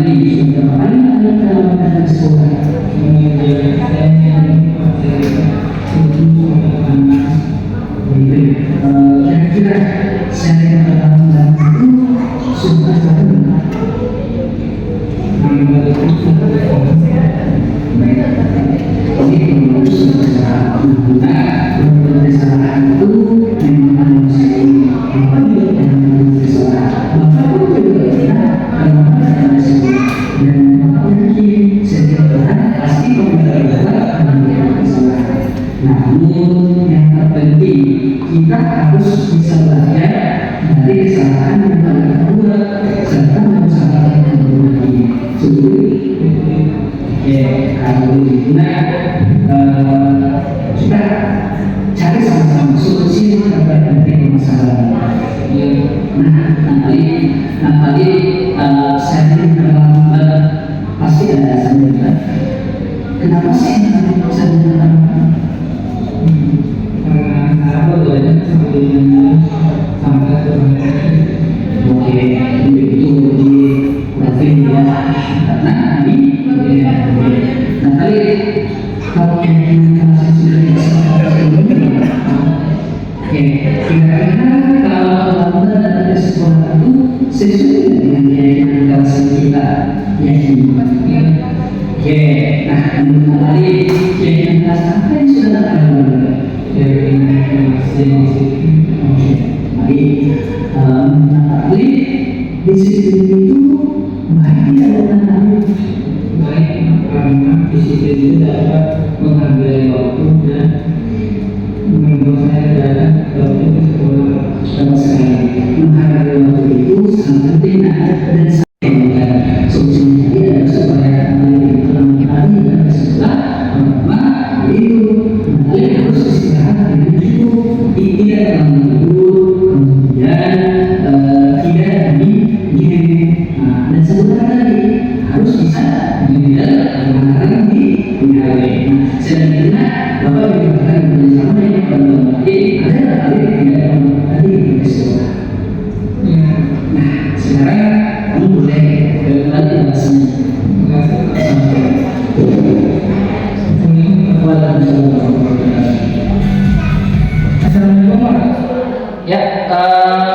Ini sekolah. Kira-kira saya pertama itu sudah satu. Jadi mengurus secara kesalahan itu memang manusia apabila yang kesalahan maka itu tidak akan dan mungkin setiap orang pasti memiliki kesalahan. Namun yang terpenting kita harus bisa belajar dari kesalahan yang telah kita buat serta mengusahakan yang berbagi. Kalau kita cari sama-sama solusi terhadap masalah. Nanti saya pasti ada sendiri. Kenapa sih sendiri? Apa tuh aja sampai oke itu di berarti ya karena ini nanti kalau yang oke kira-kira kalau dari sekolah itu sesuai dengan keyakinan kelas kita yakini. Oke, nah kembali keyakinan kelas apa yang sudah ada? Mari disiplin itu baik karena disiplin itu dapat menghargai waktu dan membuat saya dalam waktu sekolah sama sekali. Menghargai waktu itu sangat penting dan saya solusinya adalah supaya kami dan sekolah itu harus istirahat dengan cukup, tidak tidur, kemudian tidak game, dan sebenarnya tadi harus bisa juga menghargai di HP. Selanjutnya Bapak diberikan bersama dengan teman-teman. Ada tidak tadi di sekolah. Nah sekarang kamu boleh berlatih bahasanya. Ya,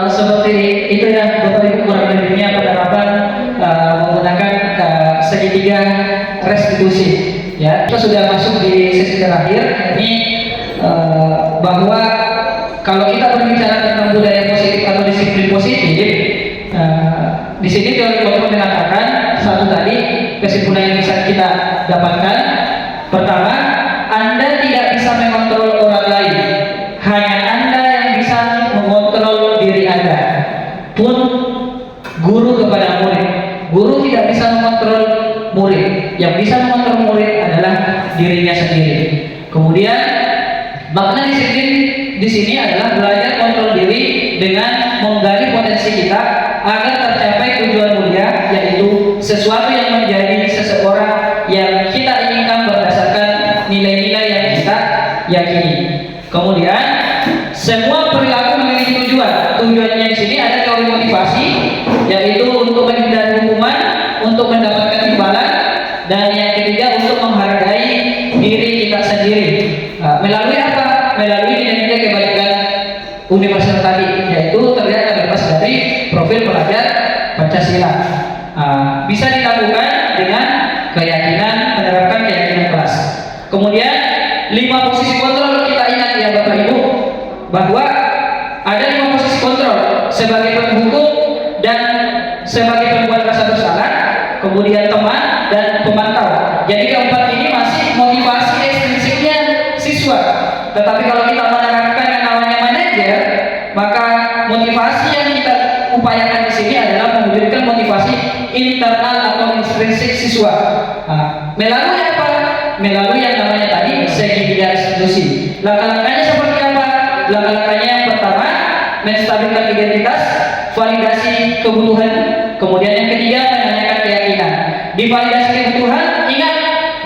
seperti itu ya Bapak Ibu, kurang lebihnya penerapan menggunakan segitiga restitusi. Ya, kita sudah masuk di sesi terakhir. Ini bahwa kalau kita berbicara tentang budaya positif atau disiplin positif, di sini teori Gottman mengatakan satu tadi kesimpulan yang bisa kita dapatkan. Pertama, Anda tidak bisa mengontrol orang lain, hanya Anda yang bisa mengontrol diri Anda. Pun guru kepada murid, guru tidak bisa mengontrol murid, yang bisa mengontrol murid adalah dirinya sendiri. Kemudian makna disiplin di sini adalah belajar kontrol diri dengan menggali potensi kita agar tercapai tujuan mulia, yaitu sesuatu yang menjadi seseorang yang kita inginkan berdasarkan nilai-nilai yang kita yakini. Kemudian semua perilaku memiliki tujuan. Tujuannya di sini ada teori motivasi, yaitu untuk menghindari hukuman, untuk mendapatkan imbalan, dan yang ketiga untuk menghargai diri kita sendiri. Melalui apa? Melalui nilai-nilai kebaikan universal tadi, yaitu terlihat terlepas dari profil pelajar Pancasila. Bisa dilakukan dengan keyakinan, menerapkan keyakinan kelas. Kemudian 5 posisi kontrol kita ingat ya Bapak Ibu, bahwa ada 5 posisi kontrol sebagai penghukum dan sebagai pembuat rasa bersalah, kemudian teman dan pemantau. Jadi keempat ini masih motivasi ekstrinsiknya siswa. Tetapi kalau kita menerapkan yang namanya manajer, maka motivasi yang kita upayakan di sini adalah mewujudkan motivasi internal atau intrinsik siswa. Melalui apa? Melalui yang namanya tadi segitiga restitusi. Langkah-langkahnya seperti apa? Langkah-langkahnya yang pertama, menstabilkan identitas, validasi kebutuhan. Kemudian yang ketiga, menanyakan keyakinan. Di validasi kebutuhan, ingat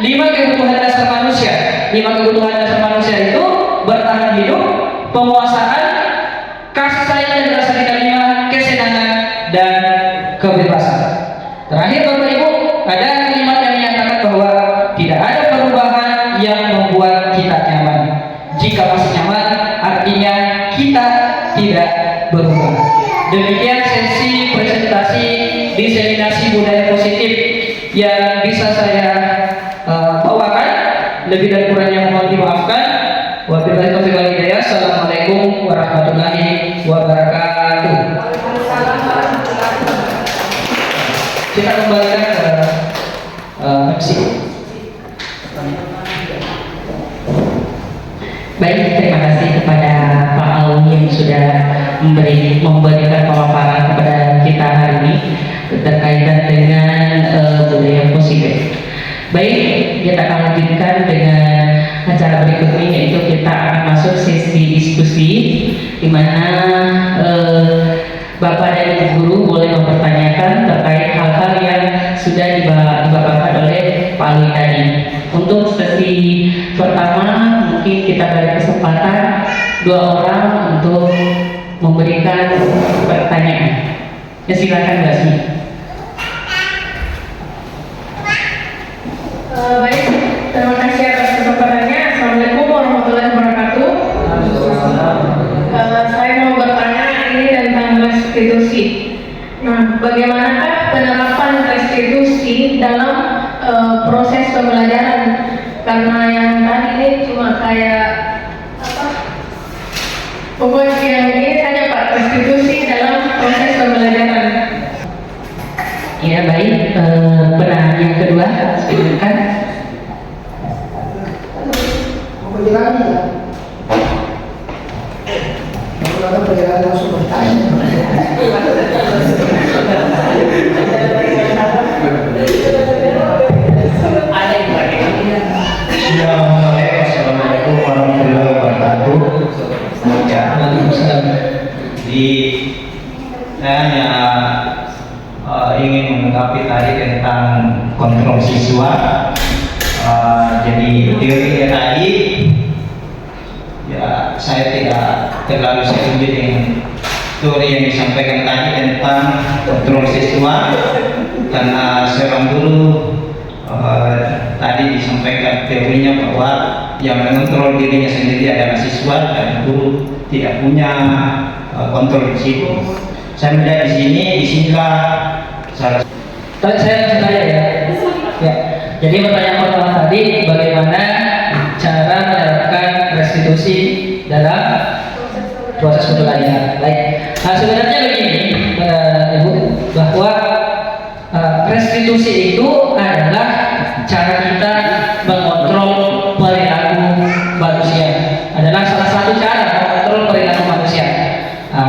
5 kebutuhan dasar manusia. 5 kebutuhan dasar manusia itu bertahan hidup, penguasaan, kasih sayang dan rasa diterima, kesenangan dan kebebasan. Terakhir Bapak Ibu, ada kalimat yang menyatakan bahwa Demikian sesi presentasi diseminasi budaya positif yang bisa saya bawakan. Lebih dan kurangnya mohon dimaafkan. Wabillahi taufiq wal hidayah. Assalamualaikum warahmatullahi wabarakatuh. Kita kembalikan ke MC. Baik, terima kasih kepada Pak Alwi yang sudah memberikan pemaparan kepada kita hari ini berkaitan dengan budaya positif. Baik, kita akan lanjutkan dengan acara berikutnya, yaitu kita akan masuk sesi diskusi di mana Bapak dan Ibu guru boleh mempertanyakan terkait hal-hal yang sudah dibawakan oleh Pak Alwi tadi. Untuk sesi pertama mungkin kita beri kesempatan 2 orang untuk memberikan pertanyaan. Ya, silakan Mbak Smi. Baik, terima kasih atas kesempatannya. Assalamualaikum warahmatullahi wabarakatuh. Saya mau bertanya ini tentang restitusi. Nah, bagaimanakah penerapan restitusi dalam proses pembelajaran? Karena yang tadi ini cuma kayak apa? Pokoknya yang ini saja Pak, restitusi dalam proses pembelajaran. Ya baik, penanya yang kedua silakan. Mau perjalanan ya? Kalau ada perjalanan langsung bertanya. Assalamualaikum warahmatullahi wabarakatuh. Ya, saya hanya ingin menanggapi tadi tentang kontrol siswa. Jadi teorinya tadi, ya saya tidak terlalu setuju dengan teori yang disampaikan tadi tentang kontrol siswa, karena seorang dulu tadi disampaikan teorinya bahwa yang mengontrol dirinya sendiri adalah siswa dan guru tidak punya kontrol di situ. Saya melihat disinilah salah. Saya ya. Ya. Jadi pertanyaan pertama tadi, bagaimana cara menerapkan restitusi dalam proses pembelajaran? Baik. Nah, sebenarnya begini, Ibu, bahwa restitusi itu adalah cara kita mengontrol perilaku manusia. Adalah salah satu cara mengontrol perilaku manusia.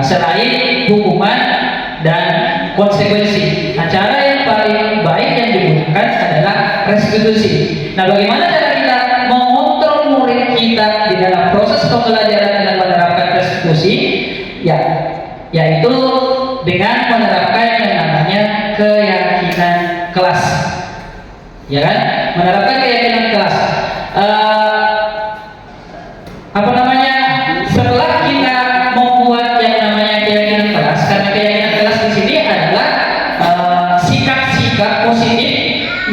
Selain hukuman dan konsekuensi. Nah, cara yang paling baik yang digunakan adalah restitusi. Nah, bagaimana cara kita mengontrol murid kita di dalam proses pembelajaran dengan menerapkan restitusi? Ya, yaitu dengan menerapkan yang namanya keyakinan kelas. Ya kan? Menerapkan keyakinan kelas. Setelah kita membuat yang namanya keyakinan kelas, karena keyakinan kelas di sini adalah sikap-sikap positif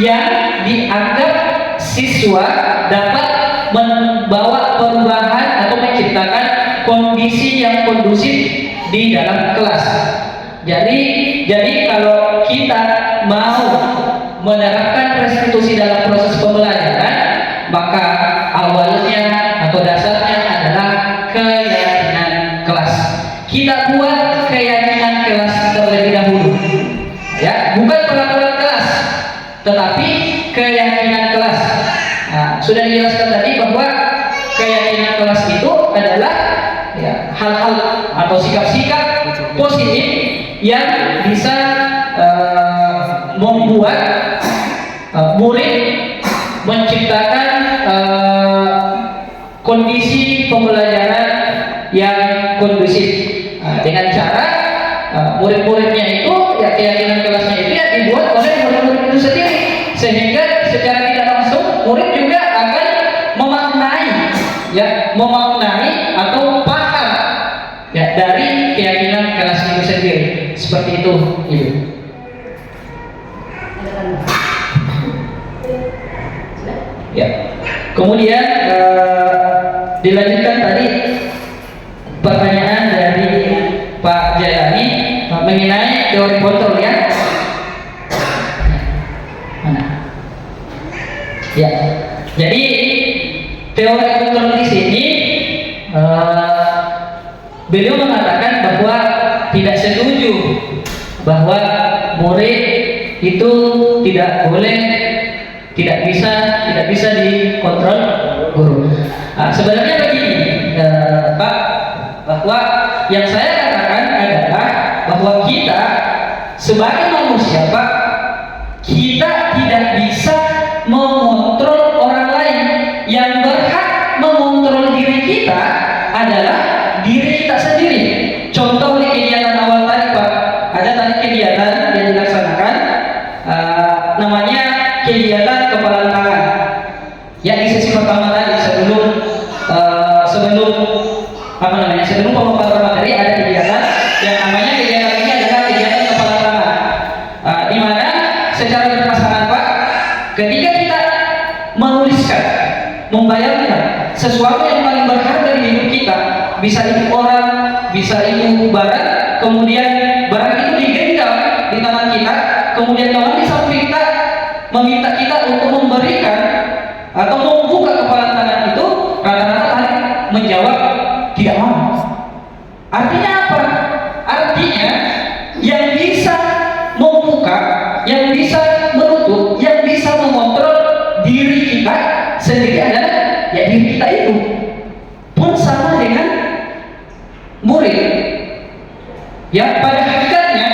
yang dianggap siswa dapat membawa perubahan atau menciptakan kondisi yang kondusif di dalam kelas. Jadi kalau kita mau menerapkan restitusi dalam proses pembelajaran, maka awalnya atau dasarnya adalah keyakinan kelas. Kita buat keyakinan kelas terlebih dahulu, ya, bukan peraturan kelas, tetapi keyakinan kelas. Nah, sudah dijelaskan tadi bahwa keyakinan kelas itu adalah ya, hal-hal atau sikap-sikap positif yang bisa membuat murid menciptakan kondisi pembelajaran yang kondusif. Dengan cara murid-muridnya itu, ya keyakinan kelasnya itu ya dibuat oleh murid-murid itu sendiri, sehingga secara tidak langsung murid juga akan memaknai atau paham ya dari keyakinan kelas itu sendiri. Seperti itu, Ibu. Ya. Kemudian dilanjutkan tadi pertanyaan dari Pak Jailani mengenai teori kontrol ya. Mana? Ya. Jadi teori kontrol di sini beliau mengatakan bahwa tidak setuju bahwa murid itu tidak bisa dikontrol guru. Sebenarnya begini, Pak, bahwa yang saya katakan adalah bahwa kita sebagai manusia, Pak, kita tidak bisa mengontrol orang lain. Yang berhak mengontrol diri kita adalah diri kita sendiri. Contoh di kegiatan awal tadi, Pak, ada tadi kegiatan yang dilaksanakan namanya kegiatan kepalan tangan. Ya, di sesi pertama tadi sebelum pemaparan materi ada kegiatan yang namanya kegiatan ini adalah kegiatan kepalan tangan. Di mana secara berpasangan, Pak, ketika kita menuliskan, membayangkan sesuatu yang paling berharga di hidup kita, bisa itu orang, bisa itu barang, kemudian barang itu digenggam di tangan kita, kemudian kawan di samping kita meminta kita untuk memberikan atau membuka kepalan tangan itu, rata-rata tadi menjawab tidak mau. Artinya apa? Artinya yang bisa membuka, yang bisa menutup, yang bisa mengontrol diri kita sendiri adalah ya diri kita itu. Pun sama dengan murid. Ya, pada hakikatnya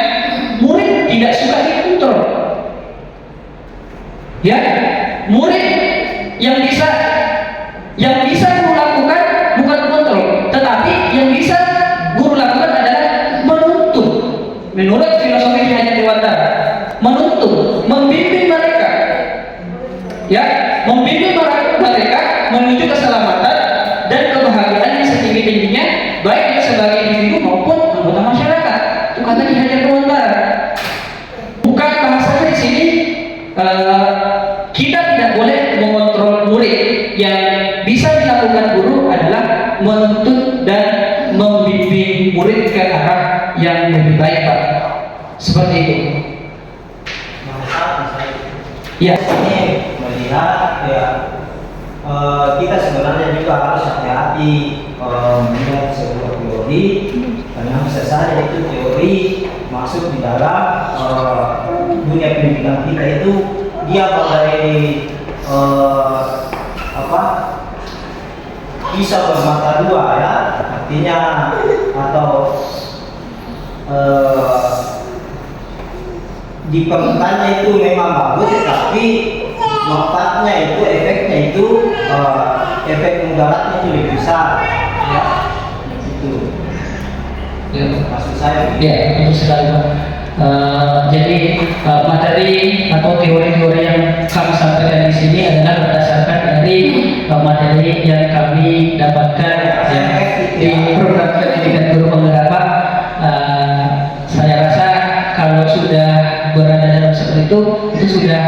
murid tidak suka dikontrol. Ya, murid yang bisa guru lakukan bukan kontrol, tetapi yang bisa guru lakukan adalah menuntut. Menurut filosofi Ki Hajar Dewantara, menuntut, membimbing mereka, ya, membimbing mereka menuju keselamatan dan kebahagiaan yang setinggi-tingginya, baik sebagai individu maupun anggota masyarakat. Itu kata Ki Hajar Dewantara. Bukan bahasanya di sini kita tidak boleh mengontrol murid. Yang bisa dilakukan guru adalah menuntut dan membimbing murid ke arah yang lebih baik, Pak. Seperti itu. Ya. Ini melihat ya kita sebenarnya juga harus hati-hati melihat sebuah teori, karena bisa saja itu teori masuk di dalam dunia pendidikan kita itu dia bagai bisa bermata dua ya, artinya atau di permukaannya itu memang bagus, tapi manfaatnya itu, efeknya itu efek mudaratnya itu lebih besar ya, itu Ya. maksud saya. Ya, itu sekali, Pak. Jadi materi atau teori-teori yang kami sampaikan di sini adalah berdasarkan dari materi yang kami dapatkan ya, di program pendidikan guru penggerak, Pak. Saya rasa kalau sudah berada dalam seperti itu sudah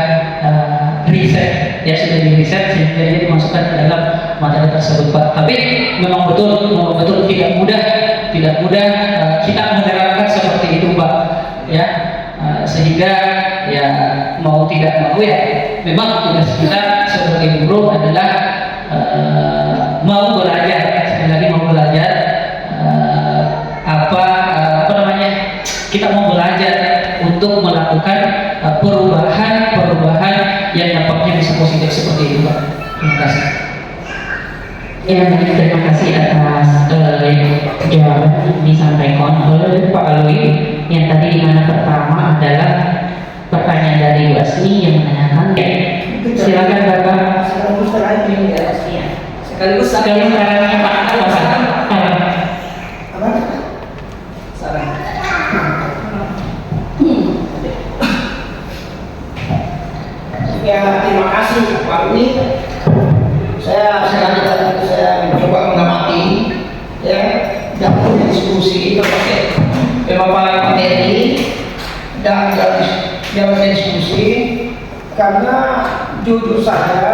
riset, ya, sudah di riset sehingga dia dimasukkan ke dalam materi tersebut, Pak. Tapi memang betul tidak mudah kita menerapkan seperti itu, Pak. Ya, sehingga ya mau tidak mau ya memang tugas kita sebagai guru adalah mau belajar, sekali lagi mau belajar kita mau belajar untuk melakukan perubahan yang dampaknya bisa positif seperti itu, Pak. Terima kasih. Ya, terima kasih atas jawaban yang disampaikan oleh Pak Alwi. Yang tadi di mana pertama adalah pertanyaan dari Bu Asmi yang menanyakan. Silakan Bapak. Sekaligus sarannya Pak. Ya, terima kasih Pak Alwi. Saya mencoba mengamati ya dalam diskusi terkait pemaparan materi dan dalam diskusi, karena jujur saja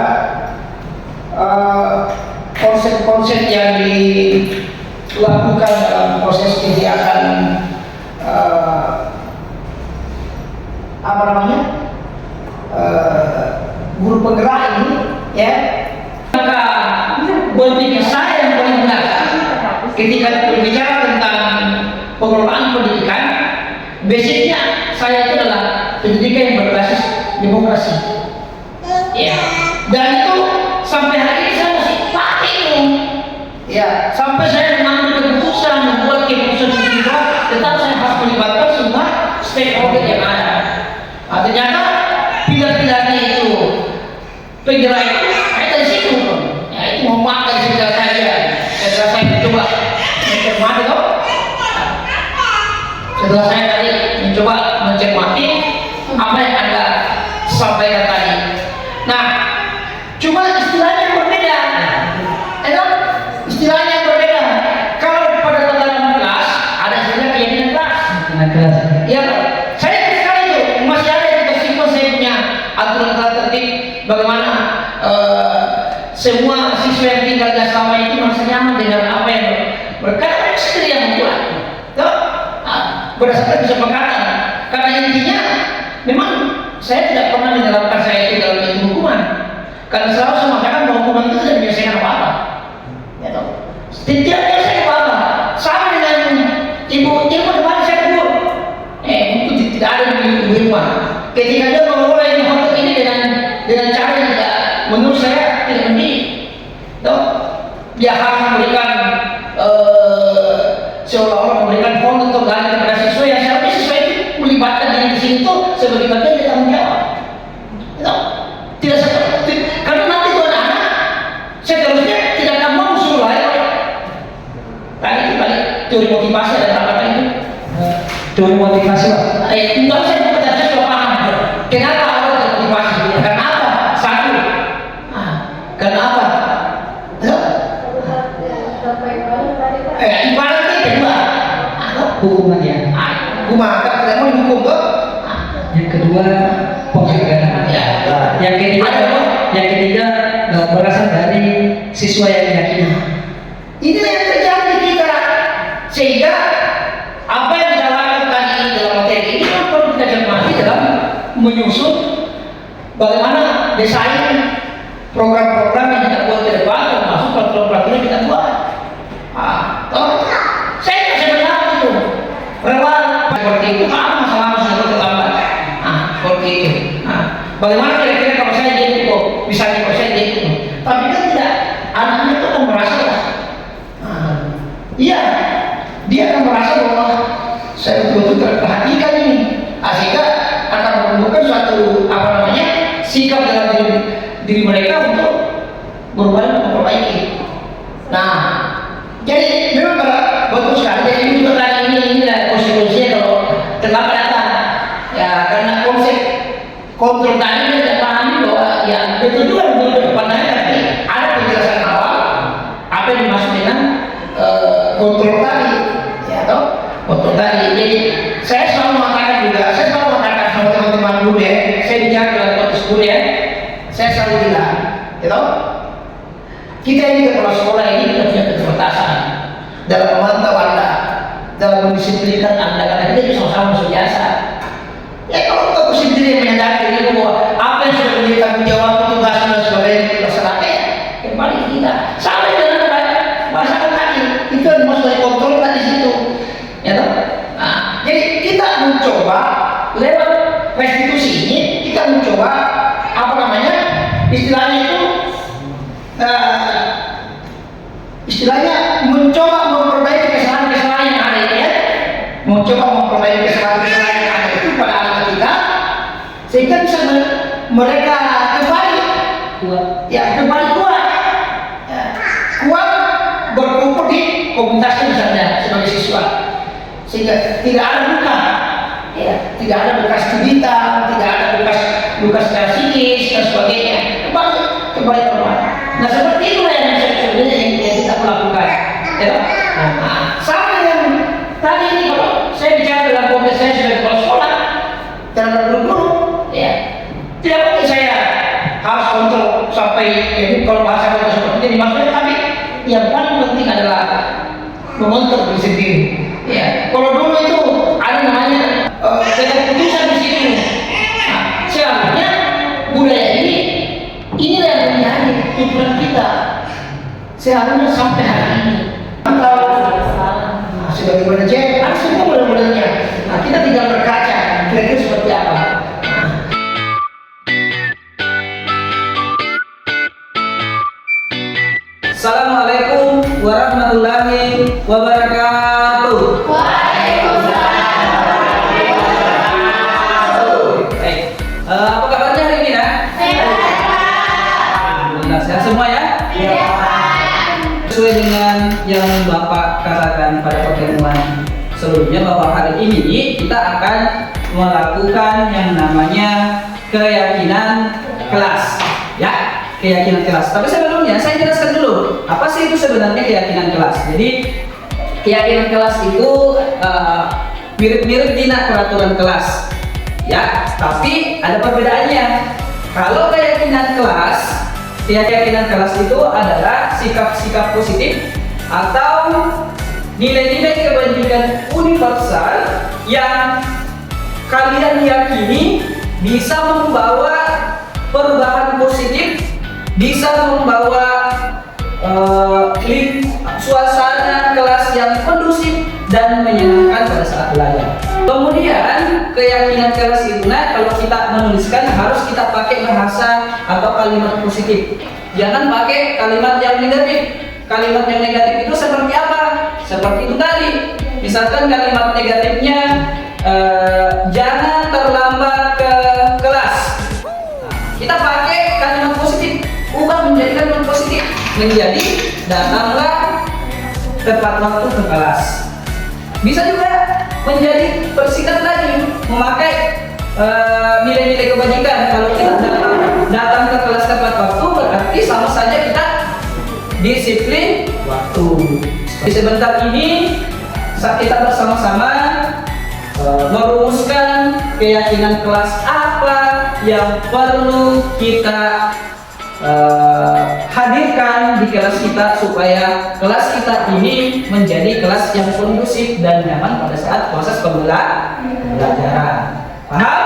konsep-konsep yang dilakukan dalam proses kegiatan apa namanya guru penggerak ini, ya. Maka berpikir saya yang paling benar ketika berbicara tentang pengelolaan pendidikan, basicnya saya itu adalah pendidikan yang berbasis demokrasi. Ya, dan itu sampai hari ini saya masih pakai itu. Ya, sampai saya mengambil keputusan, membuat keputusan juga, tetap saya harus melibatkan semua stakeholder yang ada. Nah, ternyata pilar-pilarnya itu penggerak itu dari situ. Ya, itu memakai segala saja. Setelah saya mencoba mencermati, setelah saya tadi mencoba mencermati apa yang Anda sampaikan tadi. Nah, cuma istilahnya berbeda. Istilahnya berbeda. Kalau pada tatanan kelas ada istilah keyakinan kelas. Ya, saya sekali itu masih ada yang tersimpan. Saya punya aturan tata tertib bagaimana semua siswa yang tinggal di asrama itu merasa nyaman dengan apa yang mereka sendiri yang membuat. Berdasarkan kesepakatan. Karena intinya memang saya tidak pernah menerapkan saya itu dalam bentuk hukuman. Karena selalu saya mengatakan bahwa hukuman itu tidak menyelesaikan apa-apa. Tidak menyelesaikan apa-apa. Sama dengan ibu kemarin saya tegur. Itu tidak ada di ibu rumah. Ketika dia mengelola ini dengan cara yang tidak, menurut saya tidak mendidik. Dia harus memberikan seolah-olah memberikan font atau gaji kepada siswa yang seharusnya siswa itu melibatkan diri di sini itu sebagai bagian dari tanggung jawab. Tidak seperti karena nanti itu anak-anak seterusnya tidak akan mau suruh lain. Tadi itu balik teori motivasi ada apa itu? Teori motivasi, Pak. Enggak usah dipercaya, saya sudah paham. Kenapa ada termotivasi? Karena apa? Satu. Kenapa? Ibaratnya kedua. Hukuman ya. Hukuman kan tidak mau dihukum kok. Yang kedua penghargaan. Yang ketiga berasal dari siswa yang diyakini. Ini yang terjadi di kita, sehingga apa yang kita lakukan tadi dalam materi ini kan perlu kita cermati dalam menyusun bagaimana desain program-program yang kita buat ke depan, termasuk peraturan-peraturan yang kita buat. Saya tidak sebenarnya itu rewel seperti itu, masalah sudah terlambat. Seperti itu. Bagaimana kira-kira kalau saya jadi kok, misalnya kalau saya jadi kok, tapi kan tidak, anak-anak itu akan merasa, iya, dia akan merasa bahwa saya betul-betul terperhatikan ini, sehingga akan menumbuhkan suatu sikap dalam diri mereka untuk berubah memperbaiki. Nah, jadi memang betul sekali. Jadi ini juga tadi ini konsekuensinya kalau terlambat datang. Ya karena konsep kontrol tadi kita pahami bahwa ya betul juga betul pandangan, tapi ada penjelasan awal apa yang dimaksud dengan kontrol tadi, ya toh kontrol tadi. Jadi saya selalu mengatakan sama teman-teman guru ya, saya bicara dalam konteks guru ya, saya selalu bilang, ya toh kita ini kepala sekolah ini kita punya keterbatasan dalam memantau Anda, dalam mendisiplinkan Anda, karena kita itu sama-sama manusia biasa. Ya kalau aku sendiri menyadari diri bahwa apa yang sudah menjadi tanggung jawab tugas dan sebagainya dilaksanakan ya kembali kita. Sama dengan masakan tadi, itu yang dimaksud dari kontrol tadi situ, ya toh. Nah, jadi kita mencoba lewat restitusi ini kita mencoba istilahnya mencoba memperbaiki kesalahan-kesalahan yang ada itu ya, mencoba memperbaiki kesalahan-kesalahan yang ada itu pada anak kita, sehingga bisa mereka kembali kuat, kuat berkumpul di komunitasnya misalnya sebagai siswa, sehingga tidak ada luka, ya, tidak ada bekas kebitan, tidak ada bekas secara psikis dan sebagainya, kembali normal. Nah seperti itulah yang sebenarnya yang kita lakukan, ya. Nah, sama yang tadi ini kalau saya bicara dalam konteks saya sebagai kepala sekolah, dalam guru, ya, tidak mungkin saya harus kontrol sampai kalau bahasa kita seperti ini maksudnya, tapi yang paling penting adalah mengontrol diri sendiri. Ya, kalau dulu itu ada namanya keputusan di situ, sayangnya budaya inilah yang menjadi tujuan kita seharusnya sampai hari ini. Atau sebagaimana ada semua model-modelnya. Nah, kita tinggal berkaca kira-kira seperti apa. Assalamualaikum warahmatullahi wabarakatuh. Baik. Apa kabarnya hari ini ya? Alhamdulillah sehat semua ya? Sesuai dengan yang Bapak katakan pada pertemuan sebelumnya bahwa hari ini kita akan melakukan yang namanya keyakinan kelas, ya, keyakinan kelas. Tapi sebelumnya saya jelaskan dulu apa sih itu sebenarnya keyakinan kelas. Jadi keyakinan kelas itu mirip-mirip dengan peraturan kelas, ya, tapi ada perbedaannya. Kalau keyakinan kelas itu adalah sikap-sikap positif atau nilai-nilai kebajikan universal yang kalian yakini bisa membawa perubahan positif, bisa membawa suasana kelas yang kondusif dan menyenangkan pada saat belajar. Kemudian keyakinan kelas itu, kalau kita menuliskan harus kita pakai bahasa atau kalimat positif. Jangan pakai kalimat yang negatif. Kalimat yang negatif itu seperti apa? Seperti itu tadi. Misalkan kalimat negatifnya jangan terlambat ke kelas. Kita pakai kalimat positif, ubah menjadi kalimat positif, menjadi datanglah tepat waktu ke kelas. Bisa juga menjadi persingkat lagi, memakai nilai-nilai kebajikan. Kalau kita datang ke kelas tepat waktu, berarti sama saja kita disiplin waktu. Di sebentar ini saat kita bersama-sama merumuskan keyakinan kelas apa yang perlu kita hadirkan di kelas kita supaya kelas kita ini menjadi kelas yang kondusif dan nyaman pada saat proses pembelajaran. Paham?